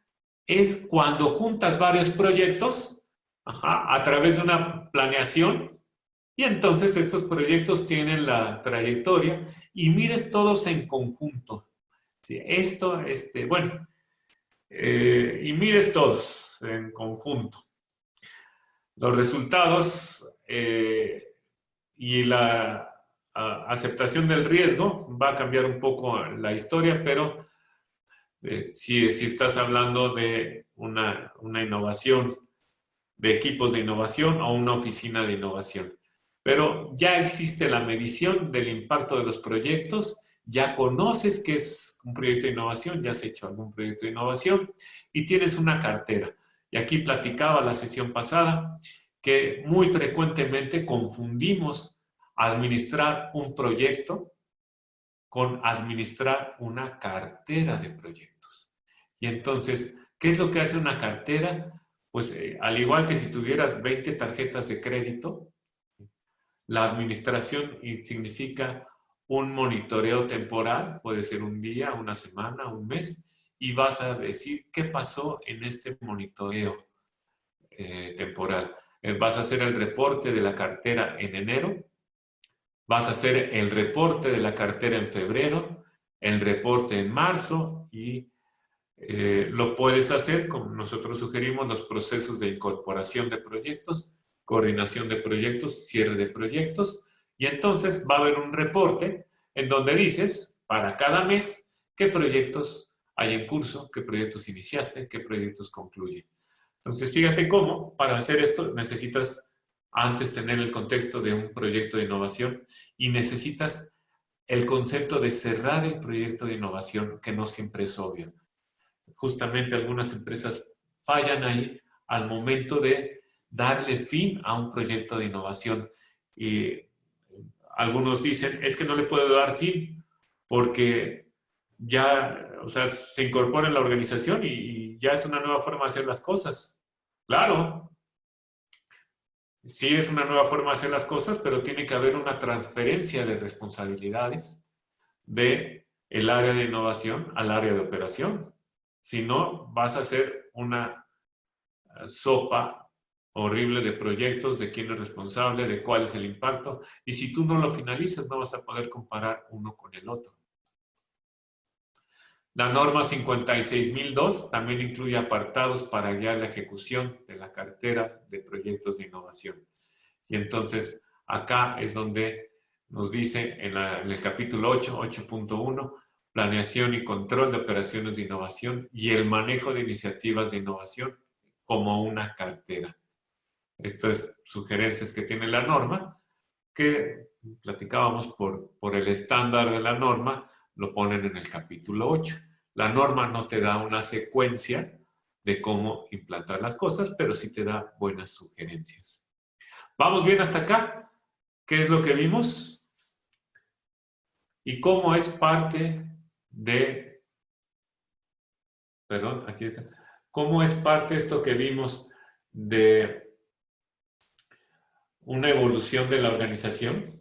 es cuando juntas varios proyectos a través de una planeación y entonces estos proyectos tienen la trayectoria y mires todos en conjunto. ¿Sí? Y mires todos en conjunto. Los resultados y la aceptación del riesgo va a cambiar un poco la historia, pero si estás hablando de una innovación, de equipos de innovación o una oficina de innovación. Pero ya existe la medición del impacto de los proyectos, ya conoces qué es un proyecto de innovación, ya has hecho algún proyecto de innovación y tienes una cartera. Y aquí platicaba la sesión pasada que muy frecuentemente confundimos administrar un proyecto con administrar una cartera de proyectos. Y entonces, ¿qué es lo que hace una cartera? Pues al igual que si tuvieras 20 tarjetas de crédito, la administración significa un monitoreo temporal, puede ser un día, una semana, un mes, y vas a decir qué pasó en este monitoreo temporal. Vas a hacer el reporte de la cartera en enero, vas a hacer el reporte de la cartera en febrero, el reporte en marzo y lo puedes hacer, como nosotros sugerimos, los procesos de incorporación de proyectos, coordinación de proyectos, cierre de proyectos, y entonces va a haber un reporte en donde dices, para cada mes, qué proyectos hay en curso, qué proyectos iniciaste, qué proyectos concluyen. Entonces, fíjate cómo para hacer esto necesitas antes tener el contexto de un proyecto de innovación y necesitas el concepto de cerrar el proyecto de innovación, que no siempre es obvio. Justamente algunas empresas fallan ahí al momento de darle fin a un proyecto de innovación. Y algunos dicen, es que no le puedo dar fin porque ya, o sea, se incorpora en la organización y ya es una nueva forma de hacer las cosas. Claro, sí es una nueva forma de hacer las cosas, pero tiene que haber una transferencia de responsabilidades de el área de innovación al área de operación. Si no, vas a hacer una sopa horrible de proyectos, de quién es responsable, de cuál es el impacto, y si tú no lo finalizas, no vas a poder comparar uno con el otro. La norma 56002 también incluye apartados para guiar la ejecución de la cartera de proyectos de innovación. Y entonces, acá es donde nos dice en el capítulo 8, 8.1, planeación y control de operaciones de innovación y el manejo de iniciativas de innovación como una cartera. Estas sugerencias que tiene la norma, que platicábamos por el estándar de la norma, lo ponen en el capítulo 8. La norma no te da una secuencia de cómo implantar las cosas, pero sí te da buenas sugerencias. ¿Vamos bien hasta acá? ¿Qué es lo que vimos? ¿Y cómo es parte de... Perdón, aquí está. ¿Cómo es parte esto que vimos de una evolución de la organización?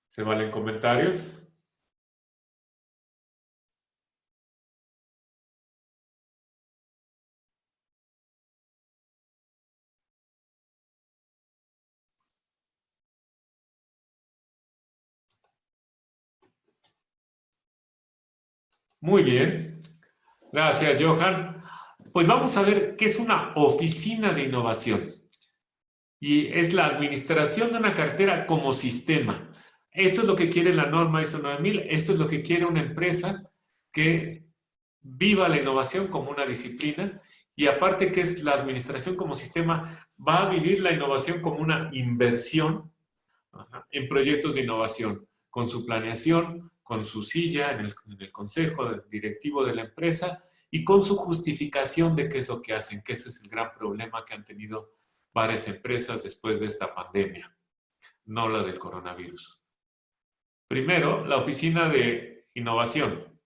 ¿Se valen comentarios? Muy bien. Gracias, Johan. Pues vamos a ver qué es una oficina de innovación. Y es la administración de una cartera como sistema. Esto es lo que quiere la norma ISO 9000. Esto es lo que quiere una empresa que viva la innovación como una disciplina y aparte que es la administración como sistema, va a vivir la innovación como una inversión en proyectos de innovación, con su planeación, con su silla en el consejo directivo de la empresa y con su justificación de qué es lo que hacen, que ese es el gran problema que han tenido varias empresas después de esta pandemia, no la del coronavirus. Primero, la oficina de innovación.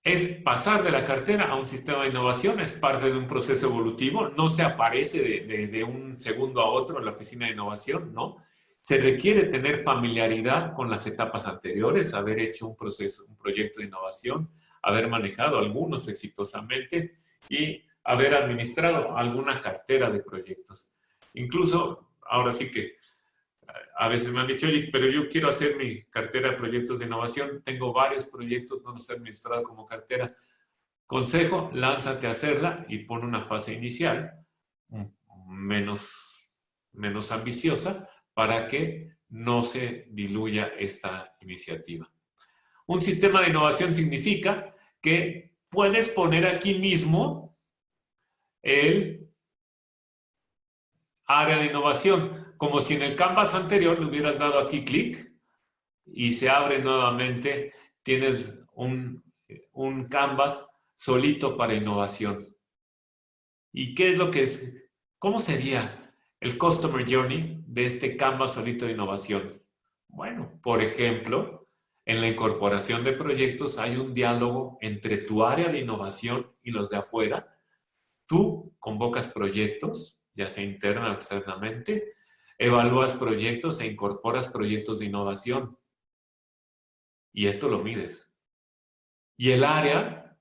Es pasar de la cartera a un sistema de innovación, es parte de un proceso evolutivo, no se aparece de un segundo a otro en la oficina de innovación, ¿no? Se requiere tener familiaridad con las etapas anteriores, haber hecho un proceso, un proyecto de innovación, haber manejado algunos exitosamente y haber administrado alguna cartera de proyectos. Incluso, ahora sí que a veces me han dicho, oye, pero yo quiero hacer mi cartera de proyectos de innovación, tengo varios proyectos, no los he administrado como cartera. Consejo, lánzate a hacerla y pon una fase inicial menos ambiciosa para que no se diluya esta iniciativa. Un sistema de innovación significa que puedes poner aquí mismo el área de innovación, como si en el canvas anterior le hubieras dado aquí clic y se abre nuevamente, tienes un canvas solito para innovación. ¿Y qué es lo que es? ¿Cómo sería el Customer Journey de este canvas solito de innovación? Bueno, por ejemplo, en la incorporación de proyectos hay un diálogo entre tu área de innovación y los de afuera. Tú convocas proyectos, ya sea interna o externamente, evalúas proyectos e incorporas proyectos de innovación. Y esto lo mides. Y el área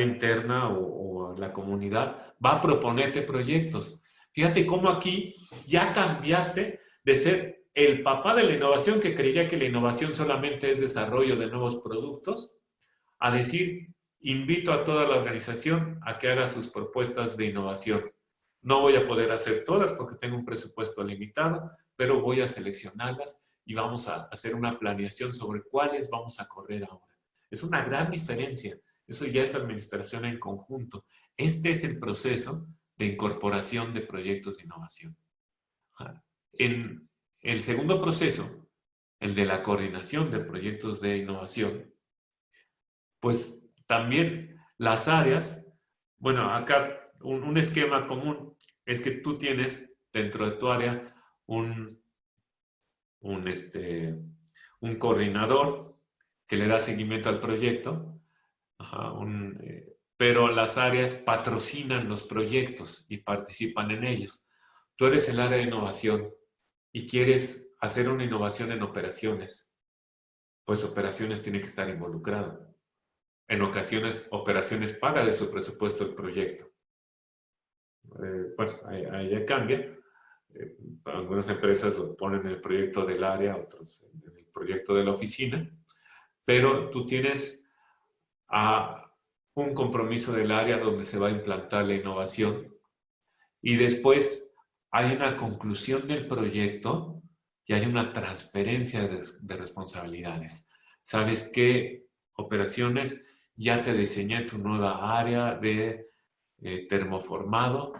interna o la comunidad va a proponerte proyectos. Fíjate cómo aquí ya cambiaste de ser el papá de la innovación que creía que la innovación solamente es desarrollo de nuevos productos, a decir, invito a toda la organización a que haga sus propuestas de innovación. No voy a poder hacer todas porque tengo un presupuesto limitado, pero voy a seleccionarlas y vamos a hacer una planeación sobre cuáles vamos a correr ahora. Es una gran diferencia. Eso ya es administración en conjunto. Este es el proceso de incorporación de proyectos de innovación. En el segundo proceso, el de la coordinación de proyectos de innovación, pues también las áreas, bueno, acá un esquema común es que tú tienes dentro de tu área un coordinador que le da seguimiento al proyecto, pero las áreas patrocinan los proyectos y participan en ellos. Tú eres el área de innovación y quieres hacer una innovación en operaciones, pues operaciones tiene que estar involucrado. En ocasiones, operaciones paga de su presupuesto el proyecto. Pues ahí ya cambia. Algunas empresas lo ponen en el proyecto del área, otros en el proyecto de la oficina, pero tú tienes un compromiso del área donde se va a implantar la innovación y después hay una conclusión del proyecto y hay una transferencia de responsabilidades. ¿Sabes qué? Operaciones, ya te diseñé tu nueva área de termoformado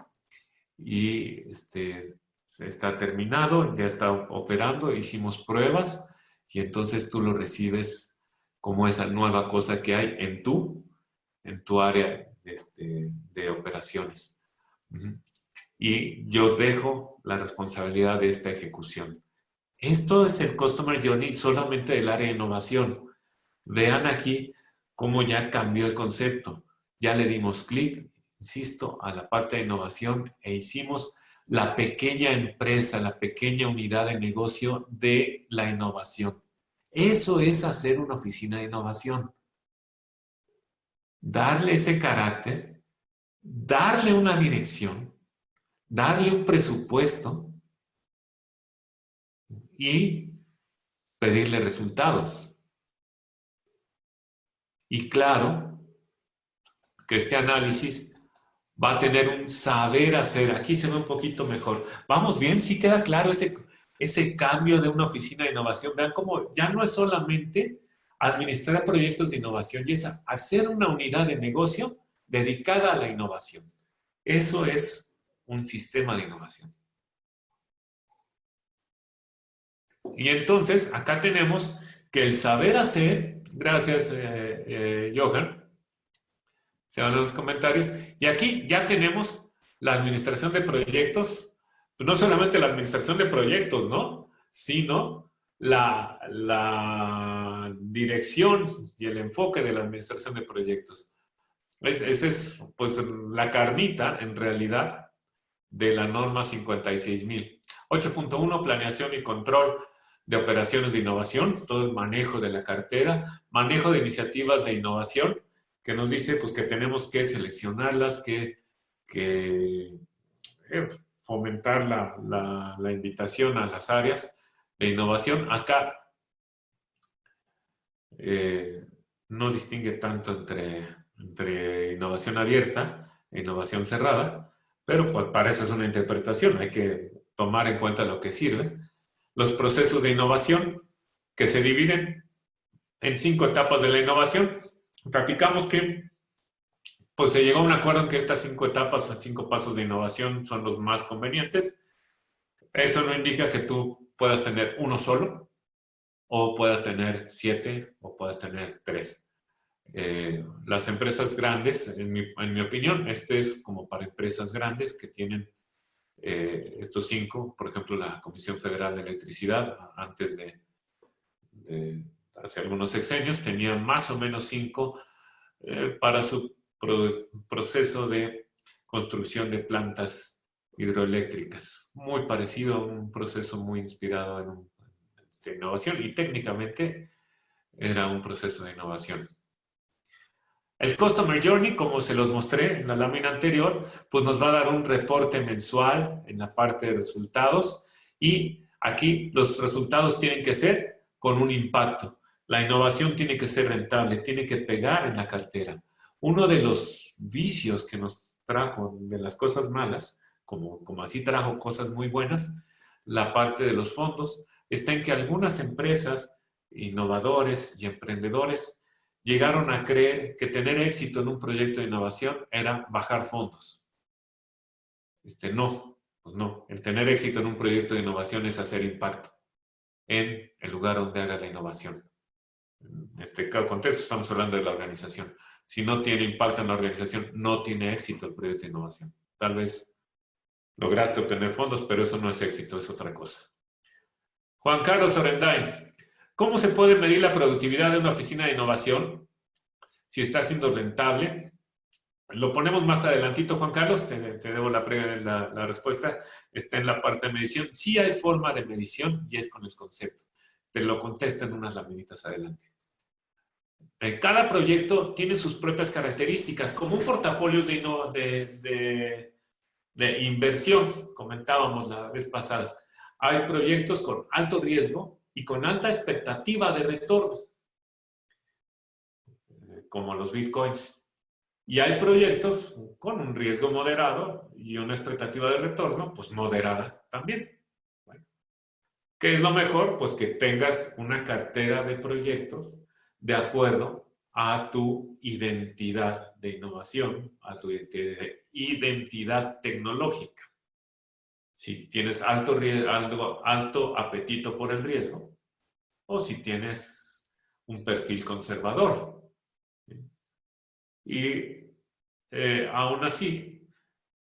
y está terminado, ya está operando, hicimos pruebas y entonces tú lo recibes como esa nueva cosa que hay en tu área de operaciones. Y yo dejo la responsabilidad de esta ejecución. Esto es el Customer Journey solamente del área de innovación. Vean aquí cómo ya cambió el concepto. Ya le dimos clic, insisto, a la parte de innovación e hicimos la pequeña empresa, la pequeña unidad de negocio de la innovación. Eso es hacer una oficina de innovación. Darle ese carácter, darle una dirección, darle un presupuesto y pedirle resultados. Y claro que este análisis va a tener un saber hacer. Aquí se ve un poquito mejor. ¿Vamos bien? ¿Sí queda claro ese cambio de una oficina de innovación? Vean cómo ya no es solamente administrar proyectos de innovación, y es hacer una unidad de negocio dedicada a la innovación. Eso es un sistema de innovación. Y entonces, acá tenemos que el saber hacer, gracias Johan, se van a los comentarios, y aquí ya tenemos la administración de proyectos, pues no solamente la administración de proyectos, ¿no? Sino la dirección y el enfoque de la administración de proyectos. Esa es, pues, la carnita, en realidad, de la norma 56.000. 8.1, planeación y control de operaciones de innovación, todo el manejo de la cartera, manejo de iniciativas de innovación, que nos dice pues, que tenemos que seleccionarlas, que fomentar la invitación a las áreas de innovación. Acá no distingue tanto entre innovación abierta e innovación cerrada, pero pues, para eso es una interpretación, hay que tomar en cuenta lo que sirve. Los procesos de innovación que se dividen en 5 etapas de la innovación. Platicamos que pues, se llegó a un acuerdo en que estas 5 etapas, 5 pasos de innovación son los más convenientes. Eso no indica que tú puedas tener uno solo, o puedas tener 7, o puedas tener 3. Las empresas grandes, en mi opinión, este es como para empresas grandes que tienen estos 5, por ejemplo, la Comisión Federal de Electricidad, antes de hace algunos sexenios, tenía más o menos 5 para su proceso de construcción de plantas hidroeléctricas. Muy parecido a un proceso muy inspirado en innovación, y técnicamente era un proceso de innovación. El Customer Journey, como se los mostré en la lámina anterior, pues nos va a dar un reporte mensual en la parte de resultados, y aquí los resultados tienen que ser con un impacto. La innovación tiene que ser rentable, tiene que pegar en la cartera. Uno de los vicios que nos trajo de las cosas malas, como así trajo cosas muy buenas, la parte de los fondos está en que algunas empresas, innovadores y emprendedores llegaron a creer que tener éxito en un proyecto de innovación era bajar fondos. No, pues no. El tener éxito en un proyecto de innovación es hacer impacto en el lugar donde hagas la innovación. En este contexto estamos hablando de la organización. Si no tiene impacto en la organización, no tiene éxito el proyecto de innovación. Tal vez lograste obtener fondos, pero eso no es éxito, es otra cosa. Juan Carlos Orendain, ¿cómo se puede medir la productividad de una oficina de innovación? Si está siendo rentable. Lo ponemos más adelantito, Juan Carlos, te debo la respuesta, está en la parte de medición. Sí hay forma de medición y es con el concepto. Te lo contesto en unas laminitas adelante. Cada proyecto tiene sus propias características, como un portafolio de inversión, comentábamos la vez pasada. Hay proyectos con alto riesgo y con alta expectativa de retorno, como los bitcoins. Y hay proyectos con un riesgo moderado y una expectativa de retorno, pues moderada también. Bueno, ¿qué es lo mejor? Pues que tengas una cartera de proyectos de acuerdo a tu identidad de innovación, a tu identidad tecnológica. Si tienes alto apetito por el riesgo o si tienes un perfil conservador. Y aún así,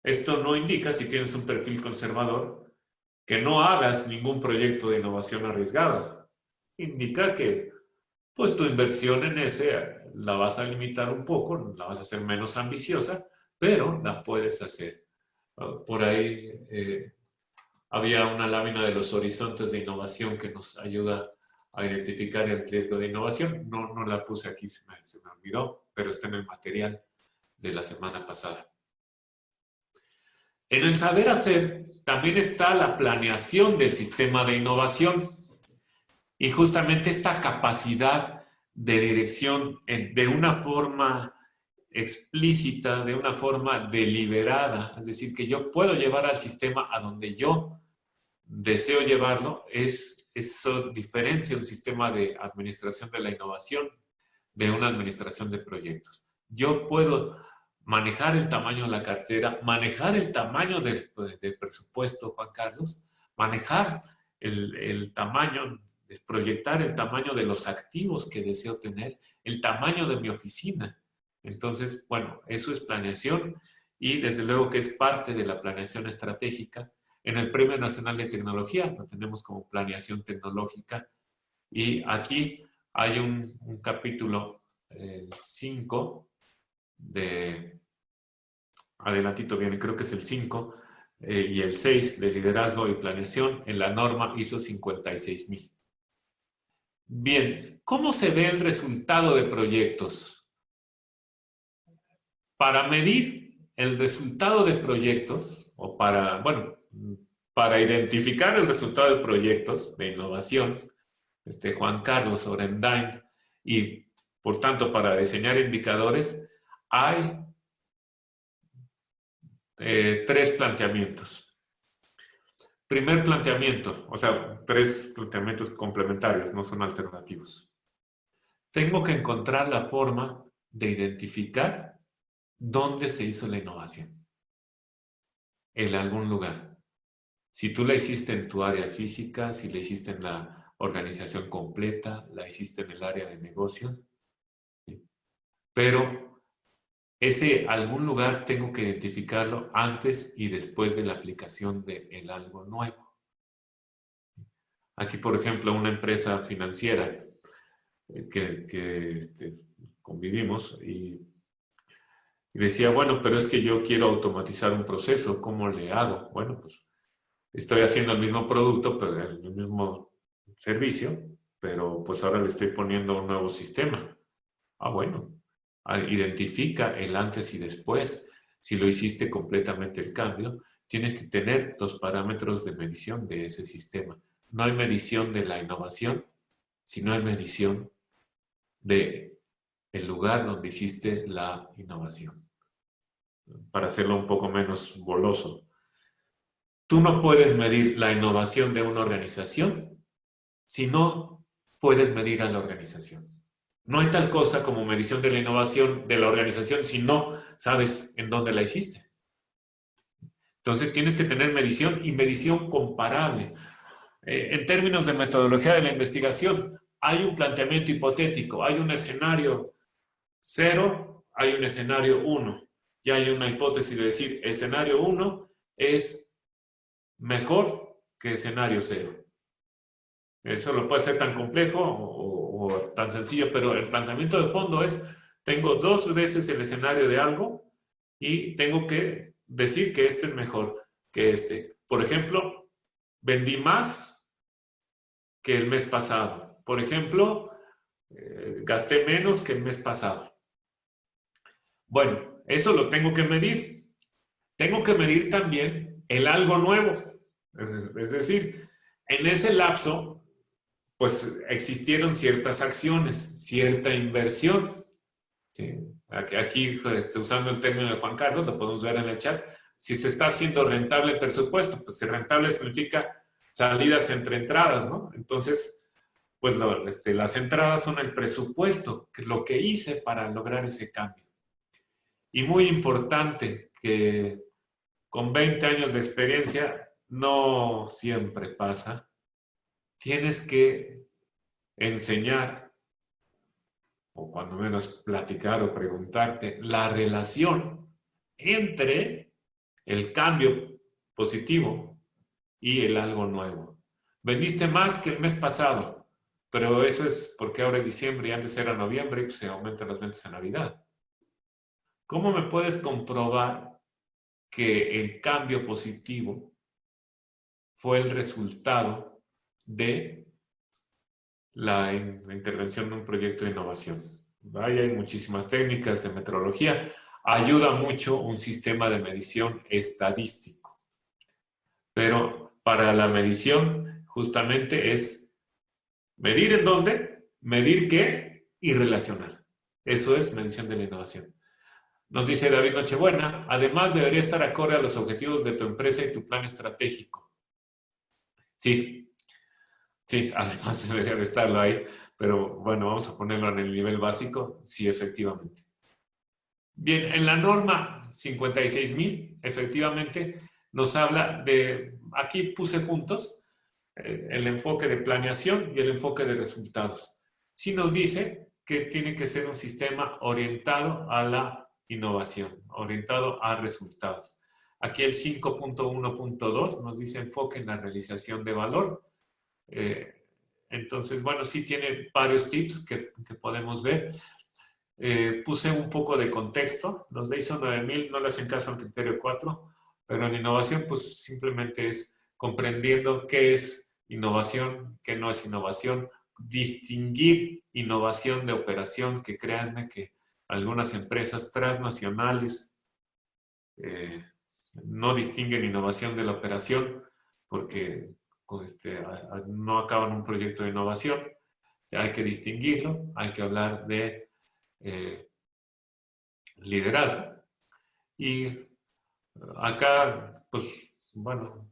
esto no indica, si tienes un perfil conservador, que no hagas ningún proyecto de innovación arriesgado. Indica que pues tu inversión en ese la vas a limitar un poco, la vas a hacer menos ambiciosa, pero la puedes hacer. Por ahí había una lámina de los horizontes de innovación que nos ayuda a identificar el riesgo de innovación. No la puse aquí, se me olvidó, pero está en el material de la semana pasada. En el saber hacer también está la planeación del sistema de innovación y justamente esta capacidad de dirección de una forma explícita, de una forma deliberada, es decir, que yo puedo llevar al sistema a donde yo deseo llevarlo, eso diferencia un sistema de administración de la innovación de una administración de proyectos. Yo puedo manejar el tamaño de la cartera, manejar el tamaño del presupuesto, Juan Carlos, manejar el tamaño, proyectar el tamaño de los activos que deseo tener, el tamaño de mi oficina. Entonces, bueno, eso es planeación y desde luego que es parte de la planeación estratégica. En el Premio Nacional de Tecnología lo tenemos como planeación tecnológica y aquí hay un capítulo 5 de, adelantito viene, creo que es el 5 y el 6 de liderazgo y planeación en la norma ISO 56000. Bien, ¿cómo se ve el resultado de proyectos? Para medir el resultado de proyectos, o para identificar el resultado de proyectos de innovación, Juan Carlos Orendain, y por tanto para diseñar indicadores, hay 3 planteamientos. Primer planteamiento, o sea, 3 planteamientos complementarios, no son alternativos. Tengo que encontrar la forma de identificar dónde se hizo la innovación. En algún lugar. Si tú la hiciste en tu área física, si la hiciste en la organización completa, la hiciste en el área de negocios, ¿sí? Pero ese algún lugar tengo que identificarlo antes y después de la aplicación de algo nuevo. Aquí, por ejemplo, una empresa financiera que convivimos y decía, bueno, pero es que yo quiero automatizar un proceso, ¿cómo le hago? Bueno, pues estoy haciendo el mismo producto, pero el mismo servicio, pero pues ahora le estoy poniendo un nuevo sistema. Ah, bueno, identifica el antes y después. Si lo hiciste completamente el cambio, tienes que tener los parámetros de medición de ese sistema. No hay medición de la innovación, sino hay medición de el lugar donde hiciste la innovación. Para hacerlo un poco menos boloso. Tú no puedes medir la innovación de una organización si no puedes medir a la organización. No hay tal cosa como medición de la innovación de la organización si no sabes en dónde la hiciste. Entonces tienes que tener medición y medición comparable. En términos de metodología de la investigación, hay un planteamiento hipotético, hay un escenario 0, hay un escenario 1. Ya hay una hipótesis de decir escenario 1 es mejor que escenario 0. Eso lo puede ser tan complejo o tan sencillo, pero el planteamiento de fondo es, tengo 2 veces el escenario de algo y tengo que decir que este es mejor que este. Por ejemplo, vendí más que el mes pasado. Por ejemplo, gasté menos que el mes pasado. Bueno, eso lo tengo que medir. Tengo que medir también el algo nuevo. Es decir, en ese lapso, pues existieron ciertas acciones, cierta inversión. ¿Sí? Aquí usando el término de Juan Carlos, lo podemos ver en el chat. Si se está haciendo rentable el presupuesto, pues si rentable significa salidas entre entradas, ¿no? Entonces, pues las entradas son el presupuesto, lo que hice para lograr ese cambio. Y muy importante que con 20 años de experiencia no siempre pasa. Tienes que enseñar, o cuando menos platicar o preguntarte, la relación entre el cambio positivo y el algo nuevo. Vendiste más que el mes pasado, pero eso es porque ahora es diciembre y antes era noviembre y pues se aumentan las ventas en Navidad. ¿Cómo me puedes comprobar que el cambio positivo fue el resultado de la intervención de un proyecto de innovación? Ahí hay muchísimas técnicas de metrología. Ayuda mucho un sistema de medición estadístico. Pero para la medición justamente es medir en dónde, medir qué y relacionar. Eso es medición de la innovación. Nos dice David Nochebuena, además debería estar acorde a los objetivos de tu empresa y tu plan estratégico. Sí, sí, además debería de estarlo ahí, pero bueno, vamos a ponerlo en el nivel básico, sí, efectivamente. Bien, en la norma 56.000, efectivamente, nos habla de, aquí puse juntos, el enfoque de planeación y el enfoque de resultados. Sí nos dice que tiene que ser un sistema orientado a la innovación, orientado a resultados. Aquí el 5.1.2 nos dice enfoque en la realización de valor. Entonces, bueno, sí tiene varios tips que podemos ver. Puse un poco de contexto. Los de ISO 9000 no le hacen caso al criterio 4, pero en innovación pues simplemente es comprendiendo qué es innovación, qué no es innovación, distinguir innovación de operación, que créanme que algunas empresas transnacionales no distinguen innovación de la operación porque no acaban un proyecto de innovación. Hay que distinguirlo, hay que hablar de liderazgo. Y acá, pues, bueno,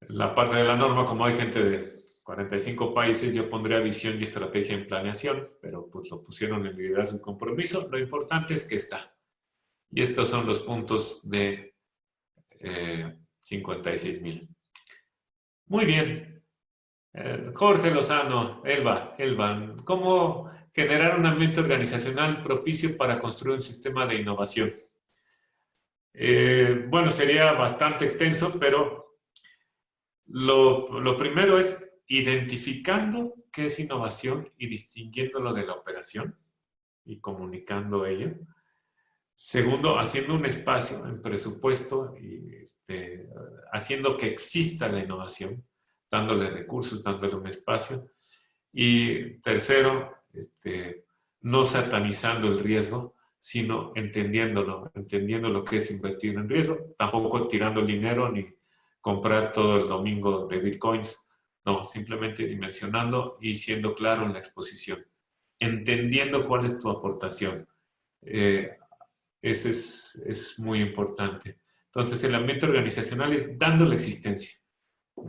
la parte de la norma, como hay gente de 45 países, yo pondría visión y estrategia en planeación, pero pues lo pusieron en liderazgo y compromiso. Lo importante es que está. Y estos son los puntos de 56.000. Muy bien. Jorge Lozano, Elba, ¿cómo generar un ambiente organizacional propicio para construir un sistema de innovación? Bueno, sería bastante extenso, pero lo primero es identificando qué es innovación y distinguiéndolo de la operación y comunicando ello. Segundo, haciendo un espacio en presupuesto y haciendo que exista la innovación, dándole recursos, dándole un espacio. Y tercero, no satanizando el riesgo, sino entendiendo lo que es invertir en riesgo, tampoco tirando el dinero ni comprar todo el domingo de bitcoins, no, simplemente dimensionando y siendo claro en la exposición, entendiendo cuál es tu aportación. Ese es muy importante. Entonces, el ambiente organizacional es dándole existencia.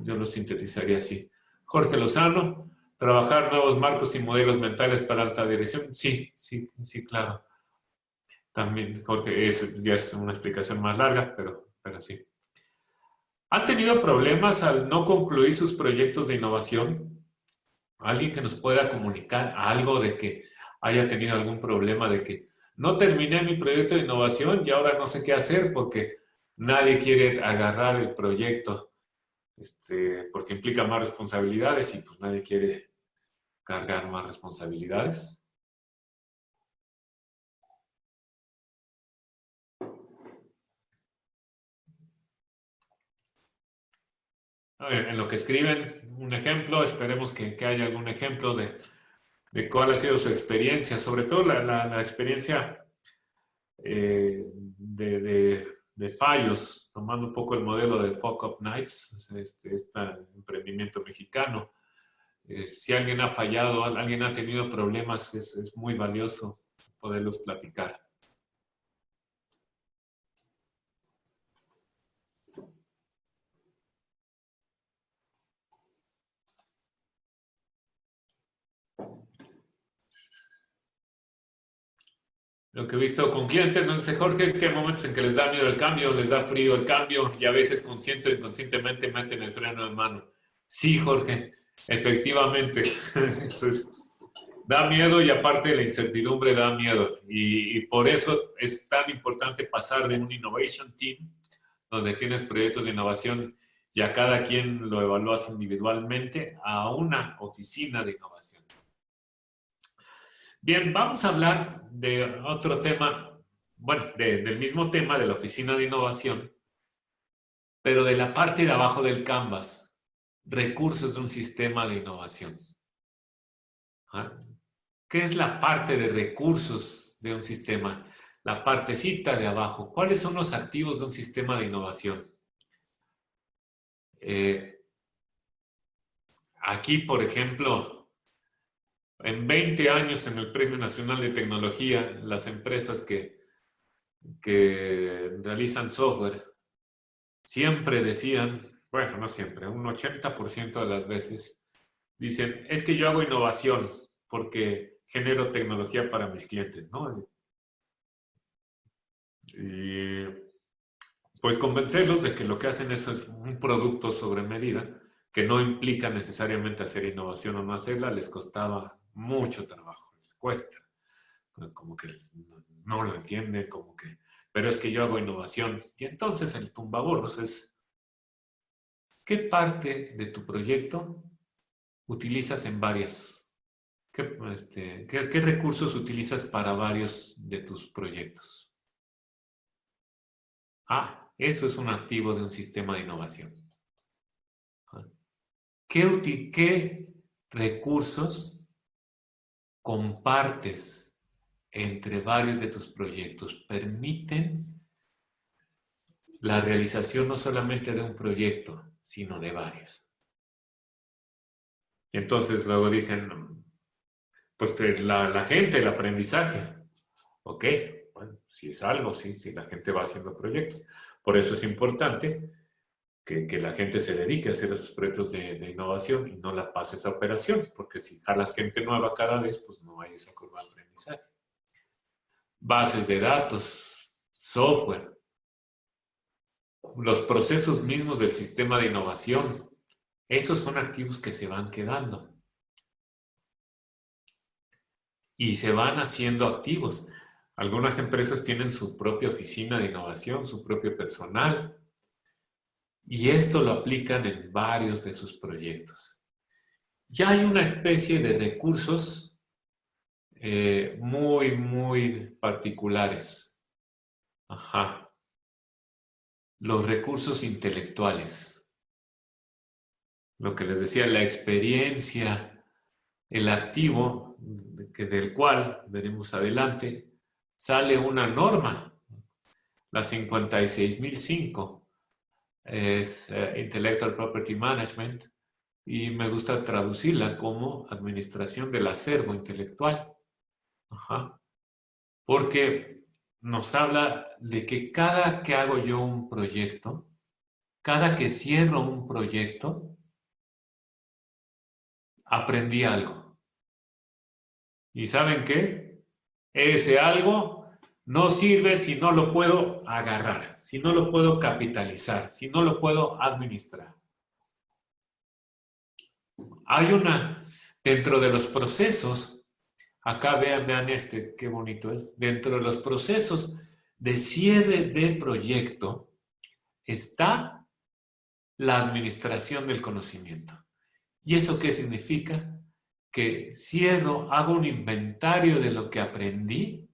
Yo lo sintetizaría así. Jorge Lozano, trabajar nuevos marcos y modelos mentales para alta dirección. Sí, sí, sí, claro. También, Jorge, eso ya es una explicación más larga, pero sí. ¿Han tenido problemas al no concluir sus proyectos de innovación? ¿Alguien que nos pueda comunicar algo de que haya tenido algún problema de que no terminé mi proyecto de innovación y ahora no sé qué hacer porque nadie quiere agarrar el proyecto, porque implica más responsabilidades y pues nadie quiere cargar más responsabilidades? A ver, en lo que escriben un ejemplo, esperemos que haya algún ejemplo de cuál ha sido su experiencia, sobre todo la experiencia de fallos, tomando un poco el modelo de Fuck Up Nights, este emprendimiento mexicano. Si alguien ha fallado, alguien ha tenido problemas, es muy valioso poderlos platicar. Lo que he visto con clientes, no sé, Jorge, es que hay momentos en que les da miedo el cambio, les da frío el cambio y a veces consciente o inconscientemente meten el freno de mano. Sí, Jorge, efectivamente, eso es, da miedo y aparte la incertidumbre da miedo. Y por eso es tan importante pasar de un innovation team, donde tienes proyectos de innovación y a cada quien lo evalúas individualmente, a una oficina de innovación. Bien, vamos a hablar de otro tema, bueno, del mismo tema de la oficina de innovación, pero de la parte de abajo del canvas, recursos de un sistema de innovación. ¿Ah? ¿Qué es la parte de recursos de un sistema? La partecita de abajo. ¿Cuáles son los activos de un sistema de innovación? Aquí, por ejemplo, en 20 años en el Premio Nacional de Tecnología, las empresas que realizan software siempre decían, bueno, no siempre, un 80% de las veces, dicen, es que yo hago innovación porque genero tecnología para mis clientes, ¿no? Y pues convencerlos de que lo que hacen es un producto sobre medida, que no implica necesariamente hacer innovación o no hacerla, les costaba mucho trabajo, les cuesta, como que no lo entienden, como que, pero es que yo hago innovación. Y entonces el tumbaburros es, ¿qué parte de tu proyecto utilizas en varias? ¿Qué recursos utilizas para varios de tus proyectos? Ah, eso es un activo de un sistema de innovación. ¿Qué recursos compartes entre varios de tus proyectos? Permiten la realización no solamente de un proyecto, sino de varios. Y entonces luego dicen, pues la gente, el aprendizaje. Ok, bueno, si es algo, sí, la gente va haciendo proyectos. Por eso es importante que la gente se dedique a hacer esos proyectos de innovación y no la pase esa operación, porque si jalas gente nueva cada vez, pues no hay esa curva de aprendizaje. Bases de datos, software, los procesos mismos del sistema de innovación, esos son activos que se van quedando y se van haciendo activos. Algunas empresas tienen su propia oficina de innovación, su propio personal, y esto lo aplican en varios de sus proyectos. Ya hay una especie de recursos muy, muy particulares. Ajá. Los recursos intelectuales. Lo que les decía, la experiencia, el activo del cual, veremos adelante, sale una norma, la 56005, es Intellectual Property Management, y me gusta traducirla como administración del acervo intelectual. Ajá. Porque nos habla de que cada que hago yo un proyecto, cada que cierro un proyecto, aprendí algo. ¿Y saben qué? Ese algo no sirve si no lo puedo agarrar, si no lo puedo capitalizar, si no lo puedo administrar. Hay dentro de los procesos, acá vean este, qué bonito es, dentro de los procesos de cierre de proyecto está la administración del conocimiento. ¿Y eso qué significa? Que cierro, hago un inventario de lo que aprendí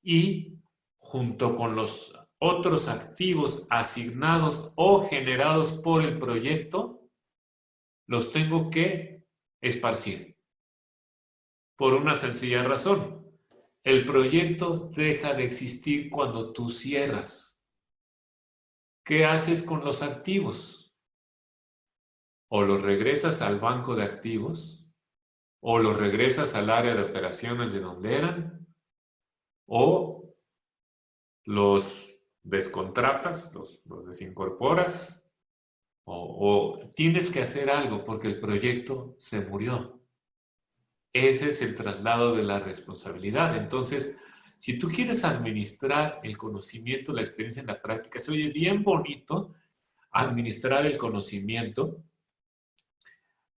y junto con los otros activos asignados o generados por el proyecto, los tengo que esparcir. Por una sencilla razón. El proyecto deja de existir cuando tú cierras. ¿Qué haces con los activos? O los regresas al banco de activos, o los regresas al área de operaciones de donde eran, o los descontratas, los desincorporas, o tienes que hacer algo porque el proyecto se murió. Ese es el traslado de la responsabilidad. Entonces, si tú quieres administrar el conocimiento, la experiencia en la práctica, se oye bien bonito administrar el conocimiento,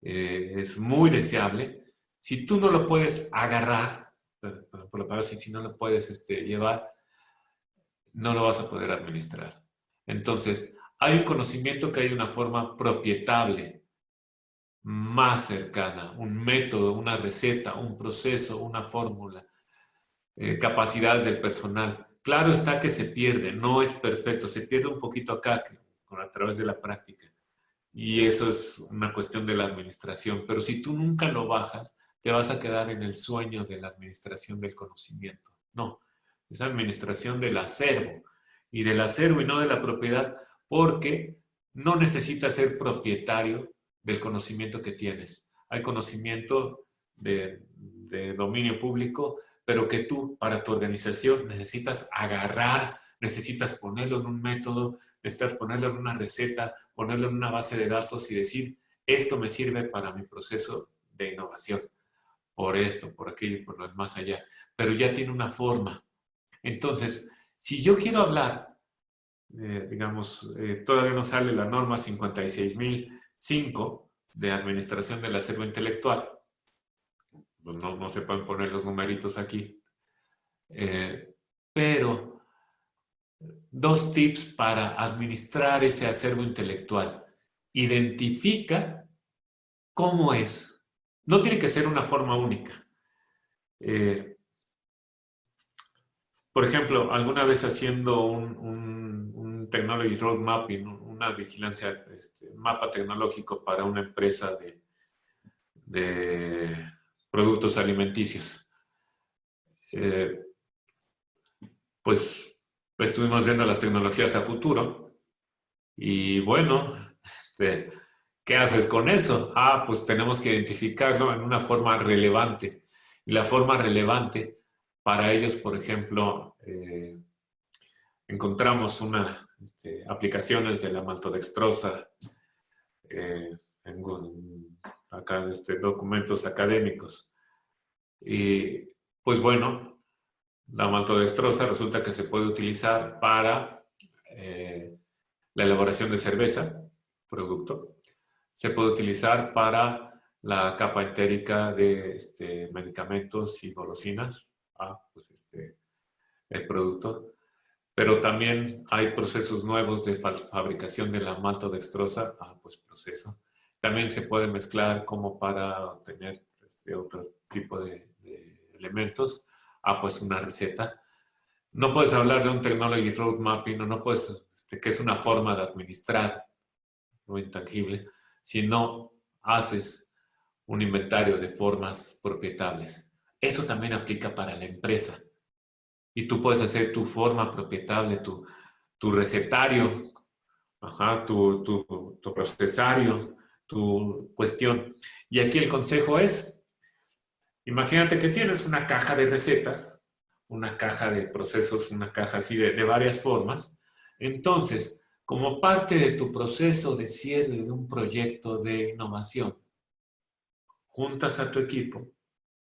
es muy deseable. Si tú no lo puedes agarrar, por la palabra, si no lo puedes llevar, no lo vas a poder administrar. Entonces, hay un conocimiento que hay una forma propietable, más cercana, un método, una receta, un proceso, una fórmula, capacidades del personal. Claro está que se pierde, no es perfecto, se pierde un poquito acá a través de la práctica. Y eso es una cuestión de la administración. Pero si tú nunca lo bajas, te vas a quedar en el sueño de la administración del conocimiento. No, es administración del acervo. Y del acervo y no de la propiedad, porque no necesitas ser propietario del conocimiento que tienes. Hay conocimiento de dominio público, pero que tú, para tu organización, necesitas agarrar, necesitas ponerlo en un método, necesitas ponerlo en una receta, ponerlo en una base de datos y decir, esto me sirve para mi proceso de innovación, por esto, por aquello y por lo más allá. Pero ya tiene una forma. Entonces, si yo quiero hablar, digamos, todavía no sale la norma 56.005 de administración del acervo intelectual, pues no se pueden poner los numeritos aquí, pero dos tips para administrar ese acervo intelectual. Identifica cómo es. No tiene que ser una forma única. Por ejemplo, alguna vez haciendo un Technology Road Mapping, una vigilancia, mapa tecnológico para una empresa de productos alimenticios. Pues estuvimos viendo las tecnologías a futuro y bueno, ¿qué haces con eso? Pues tenemos que identificarlo en una forma relevante. Y la forma relevante para ellos, por ejemplo, encontramos aplicaciones de la maltodextrosa acá en documentos académicos. Y pues bueno, la maltodextrosa resulta que se puede utilizar para la elaboración de cerveza, producto. Se puede utilizar para la capa entérica de medicamentos y golosinas, pues el producto. Pero también hay procesos nuevos de fabricación de la maltodextrosa, pues proceso. También se puede mezclar como para obtener otro tipo de elementos, pues una receta. No puedes hablar de un Technology Road Mapping, no puedes, que es una forma de administrar lo intangible, si no haces un inventario de formas propietables. Eso también aplica para la empresa. Y tú puedes hacer tu forma propietable, tu recetario, tu procesario, tu cuestión. Y aquí el consejo es, imagínate que tienes una caja de recetas una caja de procesos, una caja así de varias formas. Entonces, como parte de tu proceso de cierre de un proyecto de innovación, juntas a tu equipo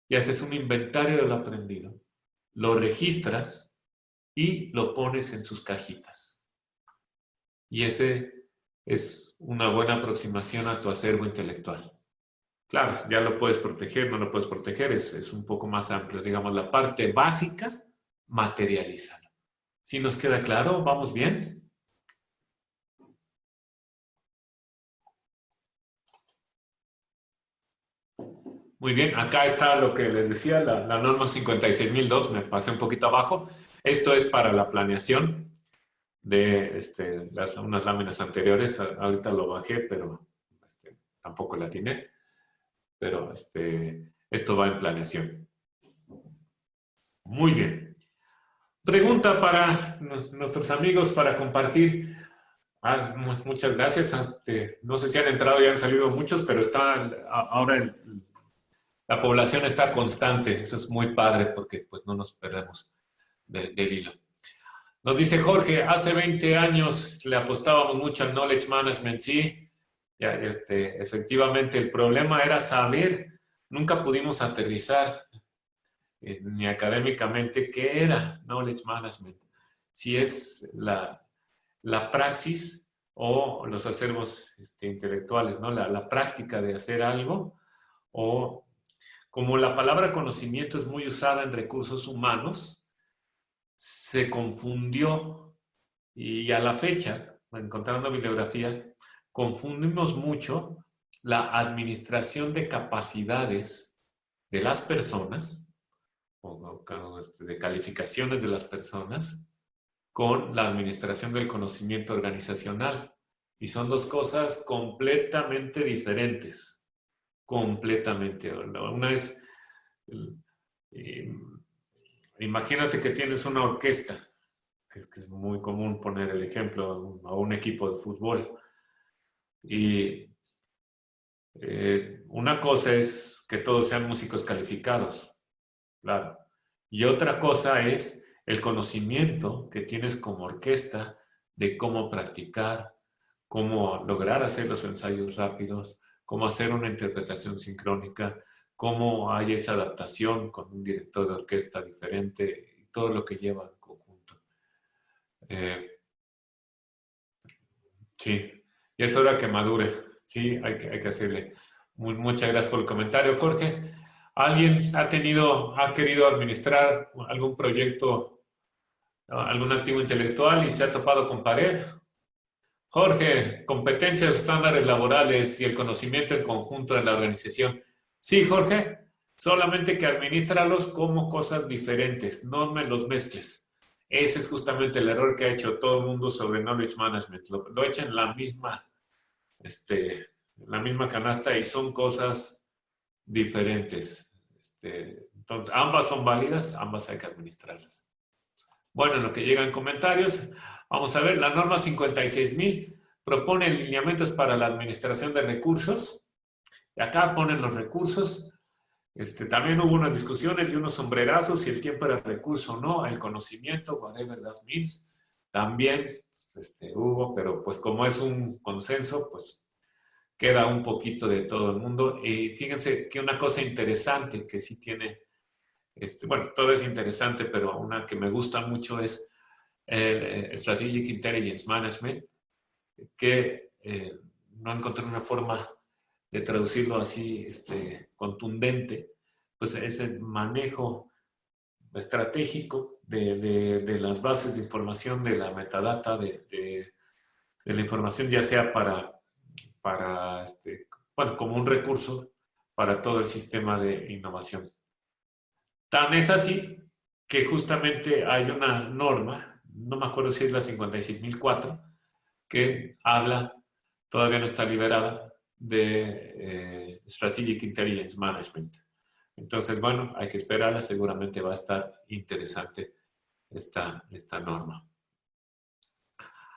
y haces un inventario de lo aprendido, lo registras y lo pones en sus cajitas. Y ese es una buena aproximación a tu acervo intelectual. Claro, ya lo puedes proteger, no lo puedes proteger, es un poco más amplio. Digamos, la parte básica, materialízalo. ¿Sí nos queda claro? ¿Vamos bien? Muy bien, acá está lo que les decía, la norma 56002, me pasé un poquito abajo. Esto es para la planeación de unas láminas anteriores. Ahorita lo bajé, pero tampoco la atiné. Pero esto va en planeación. Muy bien. Pregunta para nuestros amigos para compartir. Muchas gracias. No sé si han entrado y han salido muchos, pero ahora la población está constante. Eso es muy padre porque pues no nos perdemos del hilo. Nos dice Jorge, hace 20 años le apostábamos mucho al knowledge management, sí. Ya, efectivamente, el problema era saber, nunca pudimos aterrizar ni académicamente qué era knowledge management. Si es la praxis o los acervos intelectuales, ¿no? La práctica de hacer algo, o como la palabra conocimiento es muy usada en recursos humanos, se confundió y a la fecha, encontrando bibliografía, confundimos mucho la administración de capacidades de las personas o de calificaciones de las personas con la administración del conocimiento organizacional. Y son dos cosas completamente diferentes. Completamente. Una es, imagínate que tienes una orquesta, que es muy común poner el ejemplo a un equipo de fútbol. Y una cosa es que todos sean músicos calificados, claro. Y otra cosa es el conocimiento que tienes como orquesta de cómo practicar, cómo lograr hacer los ensayos rápidos, cómo hacer una interpretación sincrónica, cómo hay esa adaptación con un director de orquesta diferente y todo lo que lleva en conjunto. Sí, y es hora que madure. Sí, hay que hacerle. Muchas gracias por el comentario, Jorge. ¿Alguien ha querido administrar algún proyecto, algún activo intelectual y se ha topado con pared? Jorge, competencias, estándares laborales y el conocimiento en conjunto de la organización. Sí, Jorge, solamente que administralos como cosas diferentes, no me los mezcles. Ese es justamente el error que ha hecho todo el mundo sobre knowledge management. Lo echan en la misma canasta y son cosas diferentes. Entonces, ambas son válidas, ambas hay que administrarlas. Bueno, en lo que llegan comentarios, vamos a ver, la norma 56.000 propone lineamientos para la administración de recursos. Y acá ponen los recursos. También hubo unas discusiones y unos sombrerazos si el tiempo era recurso o no, el conocimiento, whatever that means. También hubo, pero pues como es un consenso, pues queda un poquito de todo el mundo. Y fíjense que una cosa interesante que sí tiene, bueno, todo es interesante, pero una que me gusta mucho es el Strategic Intelligence Management, que no encontré una forma de traducirlo así contundente, pues es el manejo estratégico de las bases de información, de la metadata, de la información, ya sea bueno, como un recurso para todo el sistema de innovación. Tan es así que justamente hay una norma, no me acuerdo si es la 56.004, que habla, todavía no está liberada, de Strategic Intelligence Management. Entonces, bueno, hay que esperarla, seguramente va a estar interesante esta norma.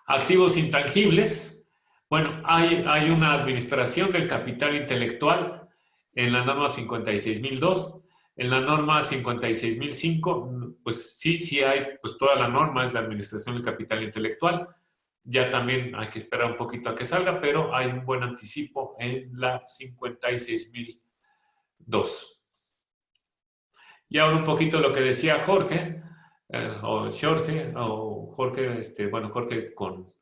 Activos intangibles. Bueno, hay una administración del capital intelectual en la norma 56.002 En la norma 56.005, pues sí hay, pues toda la norma es la administración del capital intelectual. Ya también hay que esperar un poquito a que salga, pero hay un buen anticipo en la 56.002. Y ahora un poquito lo que decía Jorge, bueno, Jorge con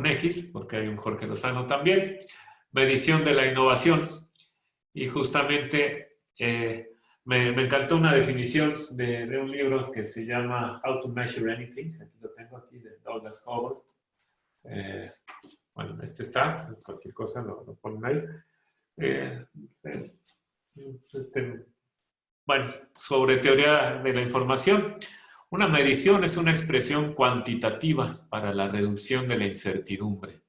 X, porque hay un Jorge Lozano también, medición de la innovación. Y justamente me encantó una definición de un libro que se llama How to Measure Anything. Aquí lo tengo, aquí, de Douglas Howard. Bueno, este está, cualquier cosa lo ponen ahí. Bueno, sobre teoría de la información. Una medición es una expresión cuantitativa para la reducción de la incertidumbre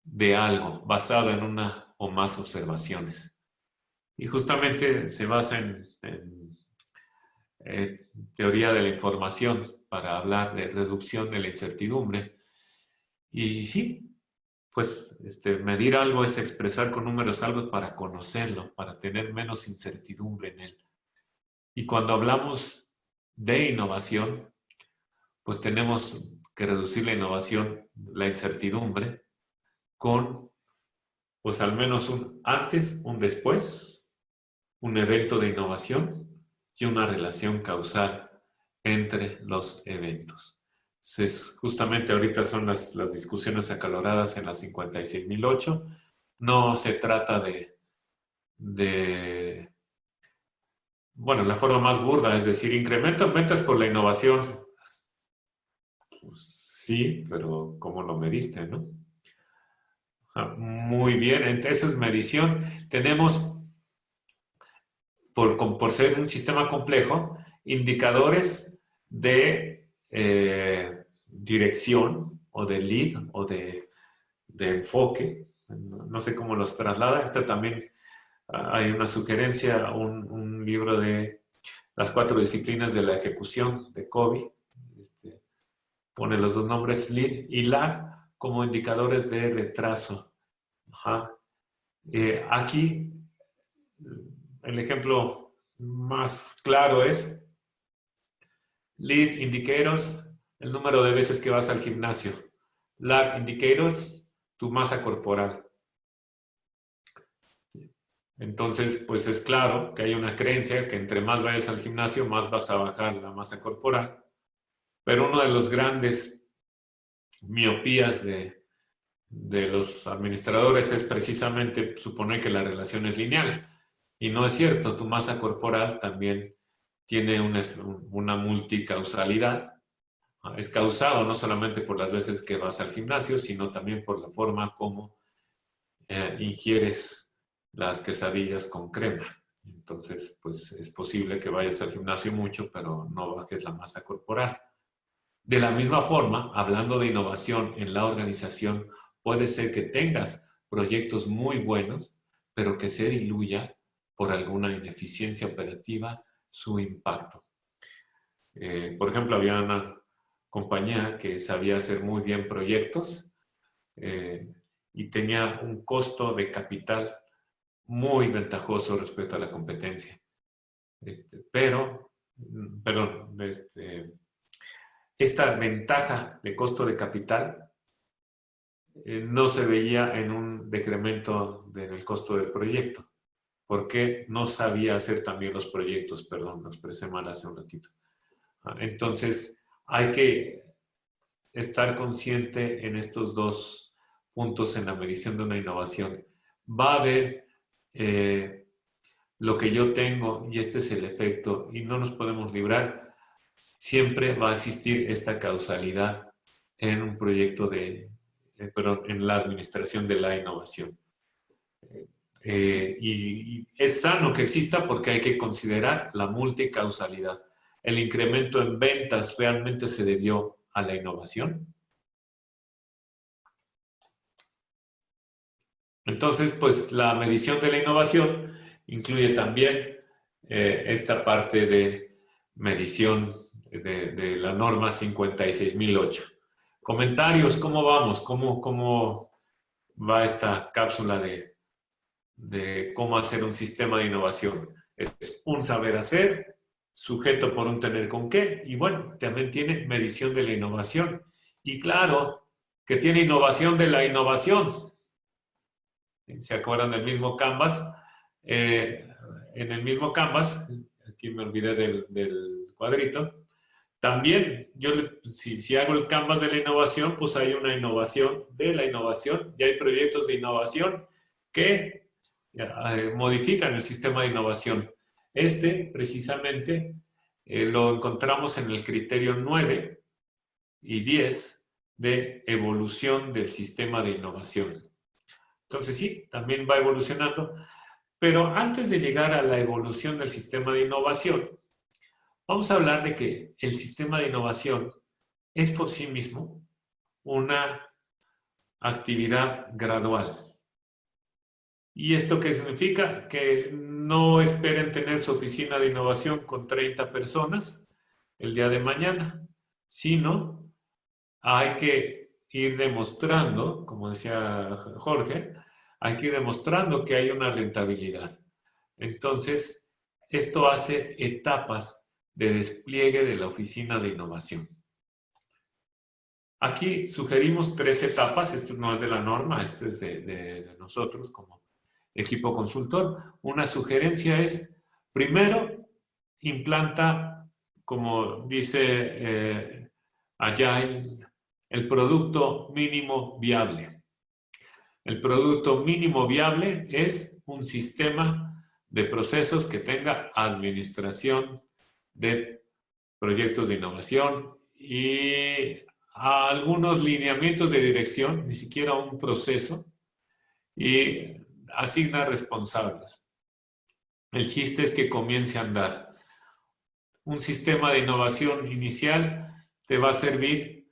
de algo basada en una o más observaciones. Y justamente se basa en teoría de la información para hablar de reducción de la incertidumbre. Y sí, pues medir algo es expresar con números algo para conocerlo, para tener menos incertidumbre en él. Y cuando hablamos de innovación, pues tenemos que reducir la innovación, la incertidumbre, con pues al menos un antes, un después, un evento de innovación y una relación causal entre los eventos. Justamente ahorita son las discusiones acaloradas en la 56.008. No se trata bueno, la forma más burda, es decir, incremento en ventas por la innovación. Pues sí, pero ¿cómo lo mediste, no? Muy bien, entonces es medición. Tenemos, por ser un sistema complejo, indicadores de dirección o de lead o de enfoque. No sé cómo los traslada. También hay una sugerencia, un libro de las 4 disciplinas de la ejecución de Covey. Pone los dos nombres, lead y lag, como indicadores de retraso. Aquí, el ejemplo más claro es lead indicators, el número de veces que vas al gimnasio. Lag indicators, tu masa corporal. Entonces, pues es claro que hay una creencia que entre más vayas al gimnasio, más vas a bajar la masa corporal. Pero uno de los grandes miopías de los administradores es precisamente suponer que la relación es lineal. Y no es cierto, tu masa corporal también tiene una multicausalidad. Es causado no solamente por las veces que vas al gimnasio, sino también por la forma como ingieres las quesadillas con crema. Entonces, pues es posible que vayas al gimnasio mucho, pero no bajes la masa corporal. De la misma forma, hablando de innovación en la organización, puede ser que tengas proyectos muy buenos, pero que se diluya por alguna ineficiencia operativa su impacto. Por ejemplo, había una compañía que sabía hacer muy bien proyectos y tenía un costo de capital muy ventajoso respecto a la competencia. Esta ventaja de costo de capital no se veía en un decremento del costo del proyecto, porque no sabía hacer también los proyectos, perdón, lo expresé mal hace un ratito. Entonces, hay que estar consciente en estos dos puntos en la medición de una innovación. Va a haber lo que yo tengo y este es el efecto y no nos podemos librar. Siempre va a existir esta causalidad en un proyecto en la administración de la innovación. Y es sano que exista porque hay que considerar la multicausalidad. ¿El incremento en ventas realmente se debió a la innovación? Entonces, pues la medición de la innovación incluye también esta parte de medición de la norma 56.008. Comentarios, ¿cómo vamos? ¿Cómo va esta cápsula de cómo hacer un sistema de innovación? Es un saber hacer, sujeto por un tener con qué, y bueno, también tiene medición de la innovación. Y claro, que tiene innovación de la innovación. ¿Se acuerdan del mismo Canvas? En el mismo Canvas, aquí me olvidé del cuadrito, también yo, si hago el Canvas de la innovación, pues hay una innovación de la innovación, y hay proyectos de innovación que modifican el sistema de innovación. Precisamente, lo encontramos en el criterio 9 y 10 de evolución del sistema de innovación. Entonces sí, también va evolucionando, pero antes de llegar a la evolución del sistema de innovación, vamos a hablar de que el sistema de innovación es por sí mismo una actividad gradual. ¿Y esto qué significa? Que no esperen tener su oficina de innovación con 30 personas el día de mañana, sino hay que ir demostrando, como decía Jorge, hay que ir demostrando que hay una rentabilidad. Entonces, esto hace etapas de despliegue de la oficina de innovación. Aquí sugerimos 3 etapas, esto no es de la norma, esto es de nosotros como equipo consultor. Una sugerencia es, primero, implanta, como dice Agile, el producto mínimo viable. El producto mínimo viable es un sistema de procesos que tenga administración de proyectos de innovación y algunos lineamientos de dirección, ni siquiera un proceso, y asigna responsables. El chiste es que comience a andar. Un sistema de innovación inicial te va a servir,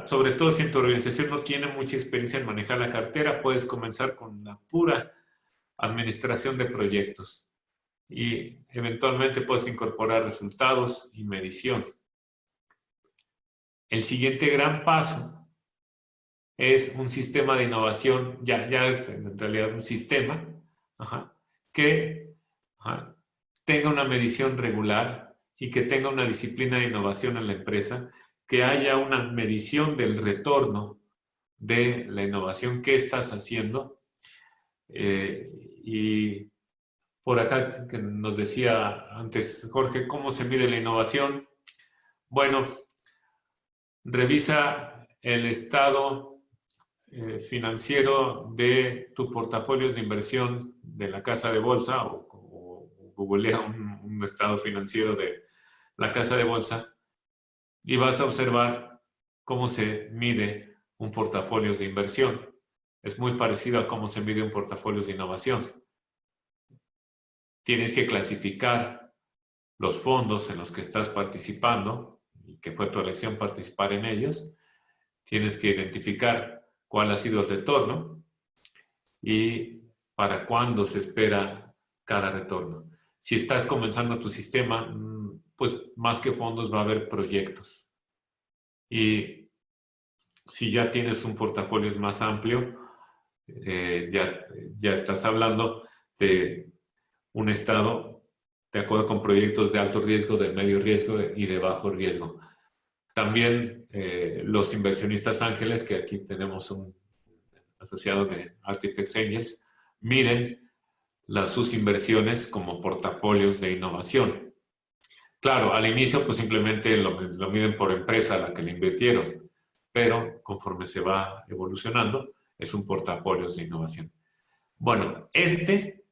sobre todo si en tu organización no tiene mucha experiencia en manejar la cartera, puedes comenzar con la pura administración de proyectos y eventualmente puedes incorporar resultados y medición. El siguiente gran paso es un sistema de innovación, ya es en realidad un sistema que tenga una medición regular y que tenga una disciplina de innovación en la empresa, que haya una medición del retorno de la innovación que estás haciendo. Y por acá que nos decía antes Jorge, ¿cómo se mide la innovación? Bueno, revisa el estado financiero de tus portafolios de inversión de la casa de bolsa o googlea un estado financiero de la casa de bolsa y vas a observar cómo se mide un portafolio de inversión. Es muy parecido a cómo se mide un portafolio de innovación. Tienes que clasificar los fondos en los que estás participando y que fue tu elección participar en ellos. Tienes que identificar cuál ha sido el retorno y para cuándo se espera cada retorno. Si estás comenzando tu sistema, pues más que fondos va a haber proyectos. Y si ya tienes un portafolio más amplio, ya estás hablando de un estado de acuerdo con proyectos de alto riesgo, de medio riesgo y de bajo riesgo. También los inversionistas ángeles, que aquí tenemos un asociado de Artifex Angels, miden sus inversiones como portafolios de innovación. Claro, al inicio pues simplemente lo miden por empresa a la que le invirtieron, pero conforme se va evolucionando es un portafolio de innovación. Bueno, este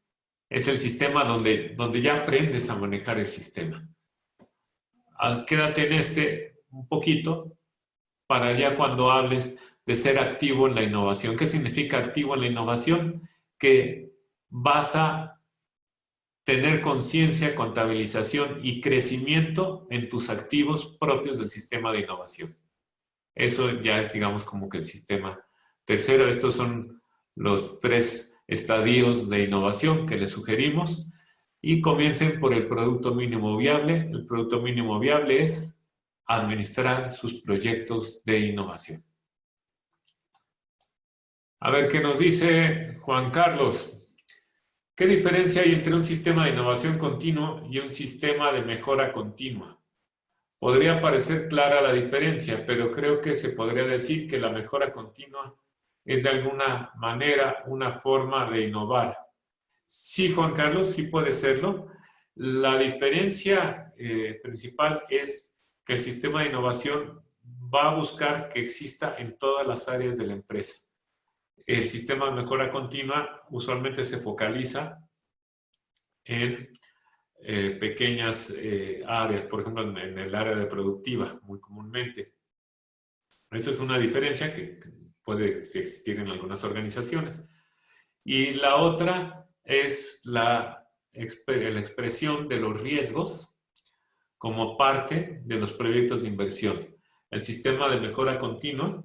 es el sistema donde ya aprendes a manejar el sistema. Quédate en este un poquito para ya cuando hables de ser activo en la innovación. ¿Qué significa activo en la innovación? Que vas a tener conciencia, contabilización y crecimiento en tus activos propios del sistema de innovación. Eso ya es, digamos, como que el sistema tercero. Estos son los 3 estadios de innovación que les sugerimos. Y comiencen por el producto mínimo viable. El producto mínimo viable es administrar sus proyectos de innovación. A ver qué nos dice Juan Carlos. ¿Qué diferencia hay entre un sistema de innovación continuo y un sistema de mejora continua? Podría parecer clara la diferencia, pero creo que se podría decir que la mejora continua es de alguna manera una forma de innovar. Sí, Juan Carlos, sí puede serlo. La diferencia principal es que el sistema de innovación va a buscar que exista en todas las áreas de la empresa. El sistema de mejora continua usualmente se focaliza en pequeñas áreas, por ejemplo, en el área de productiva, muy comúnmente. Esa es una diferencia que puede existir en algunas organizaciones. Y la otra es la expresión de los riesgos como parte de los proyectos de inversión. El sistema de mejora continua,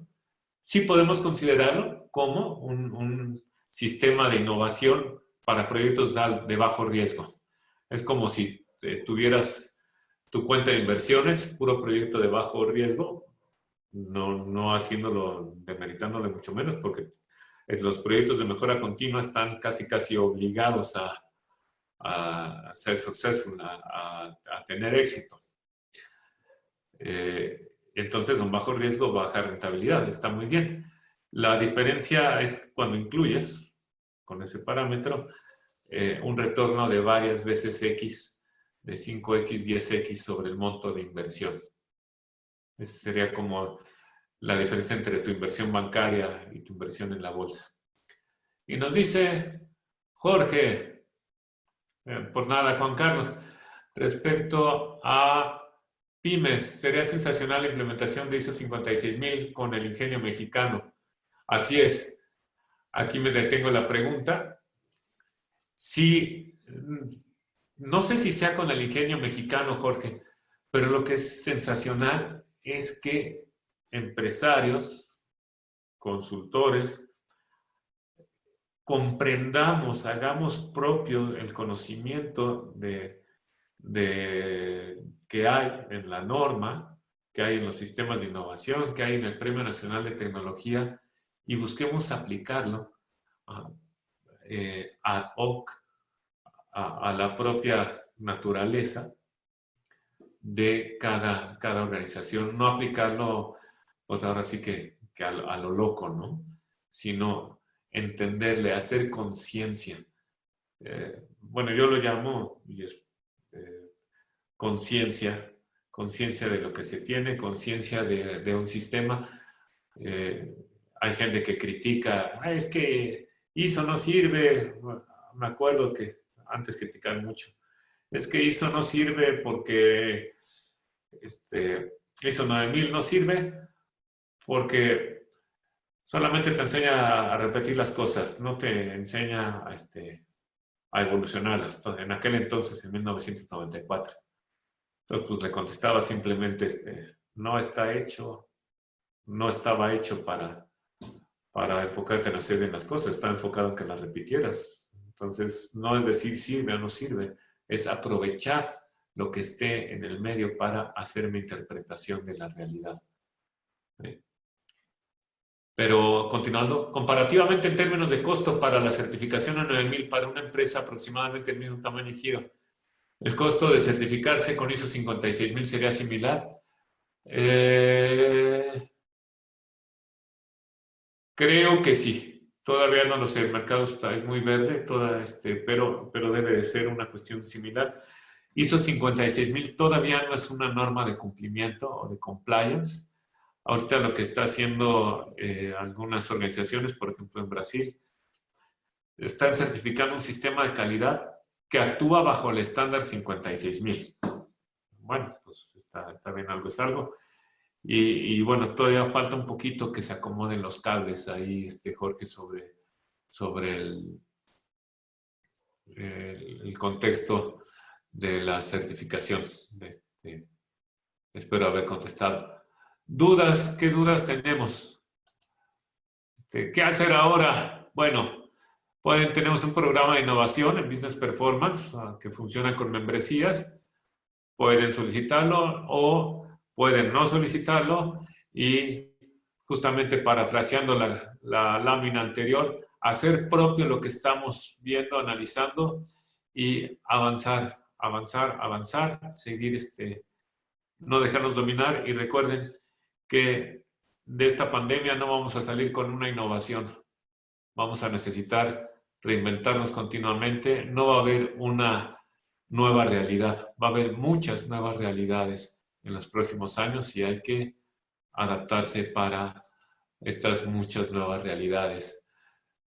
sí podemos considerarlo como un sistema de innovación para proyectos de bajo riesgo. Es como si tuvieras tu cuenta de inversiones, puro proyecto de bajo riesgo, no haciéndolo, demeritándole mucho menos, porque los proyectos de mejora continua están casi obligados a ser successful, a tener éxito. Entonces, un bajo riesgo, baja rentabilidad, está muy bien. La diferencia es cuando incluyes, con ese parámetro, un retorno de varias veces X, de 5X, 10X sobre el monto de inversión. Esa sería como la diferencia entre tu inversión bancaria y tu inversión en la bolsa. Y nos dice Jorge, por nada, Juan Carlos, respecto a pymes, sería sensacional la implementación de ISO 56000 con el ingenio mexicano. Así es. Aquí me detengo la pregunta. Sí, no sé si sea con el ingenio mexicano, Jorge, pero lo que es sensacional es que empresarios, consultores, comprendamos, hagamos propio el conocimiento que hay en la norma, que hay en los sistemas de innovación, que hay en el Premio Nacional de Tecnología, y busquemos aplicarlo ad hoc a la propia naturaleza de cada organización, no aplicarlo, pues ahora sí que a lo loco, ¿no? Sino entenderle, hacer conciencia. Bueno, yo lo llamo conciencia de lo que se tiene, conciencia de un sistema. Hay gente que critica, es que ISO no sirve. Bueno, me acuerdo que antes criticaban mucho. Es que ISO no sirve porque ISO 9000 no sirve porque solamente te enseña a repetir las cosas, no te enseña a evolucionarlas. En aquel entonces, en 1994. Entonces, pues le contestaba simplemente, no está hecho, no estaba hecho para enfocarte en hacer bien las cosas, está enfocado en que las repitieras. Entonces, no es decir sirve o no sirve, es aprovechar lo que esté en el medio para hacer mi interpretación de la realidad. Pero continuando, comparativamente en términos de costo para la certificación a 9000 para una empresa aproximadamente el mismo tamaño y giro, ¿el costo de certificarse con ISO 56000 sería similar? Creo que sí. Todavía no lo sé, el mercado es muy verde, pero debe de ser una cuestión similar. ISO 56000 todavía no es una norma de cumplimiento o de compliance. Ahorita lo que está haciendo algunas organizaciones, por ejemplo en Brasil, están certificando un sistema de calidad que actúa bajo el estándar 56000. Bueno, pues está bien, algo es algo. Y bueno, todavía falta un poquito que se acomoden los cables ahí, Jorge, sobre el contexto de la certificación. Espero haber contestado. ¿Dudas? ¿Qué dudas tenemos? ¿Qué hacer ahora? Bueno, tenemos un programa de innovación en Business Performance que funciona con membresías. Pueden solicitarlo o pueden no solicitarlo y justamente parafraseando la lámina anterior, hacer propio lo que estamos viendo, analizando y avanzar, avanzar, avanzar, seguir no dejarnos dominar y recuerden que de esta pandemia no vamos a salir con una innovación. Vamos a necesitar reinventarnos continuamente. No va a haber una nueva realidad. Va a haber muchas nuevas realidades en los próximos años y hay que adaptarse para estas muchas nuevas realidades.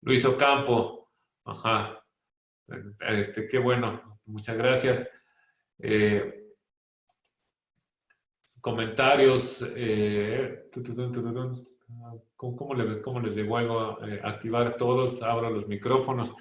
Luis Ocampo, ajá, qué bueno, muchas gracias. Comentarios, ¿cómo les devuelvo? Activar todos, abro los micrófonos.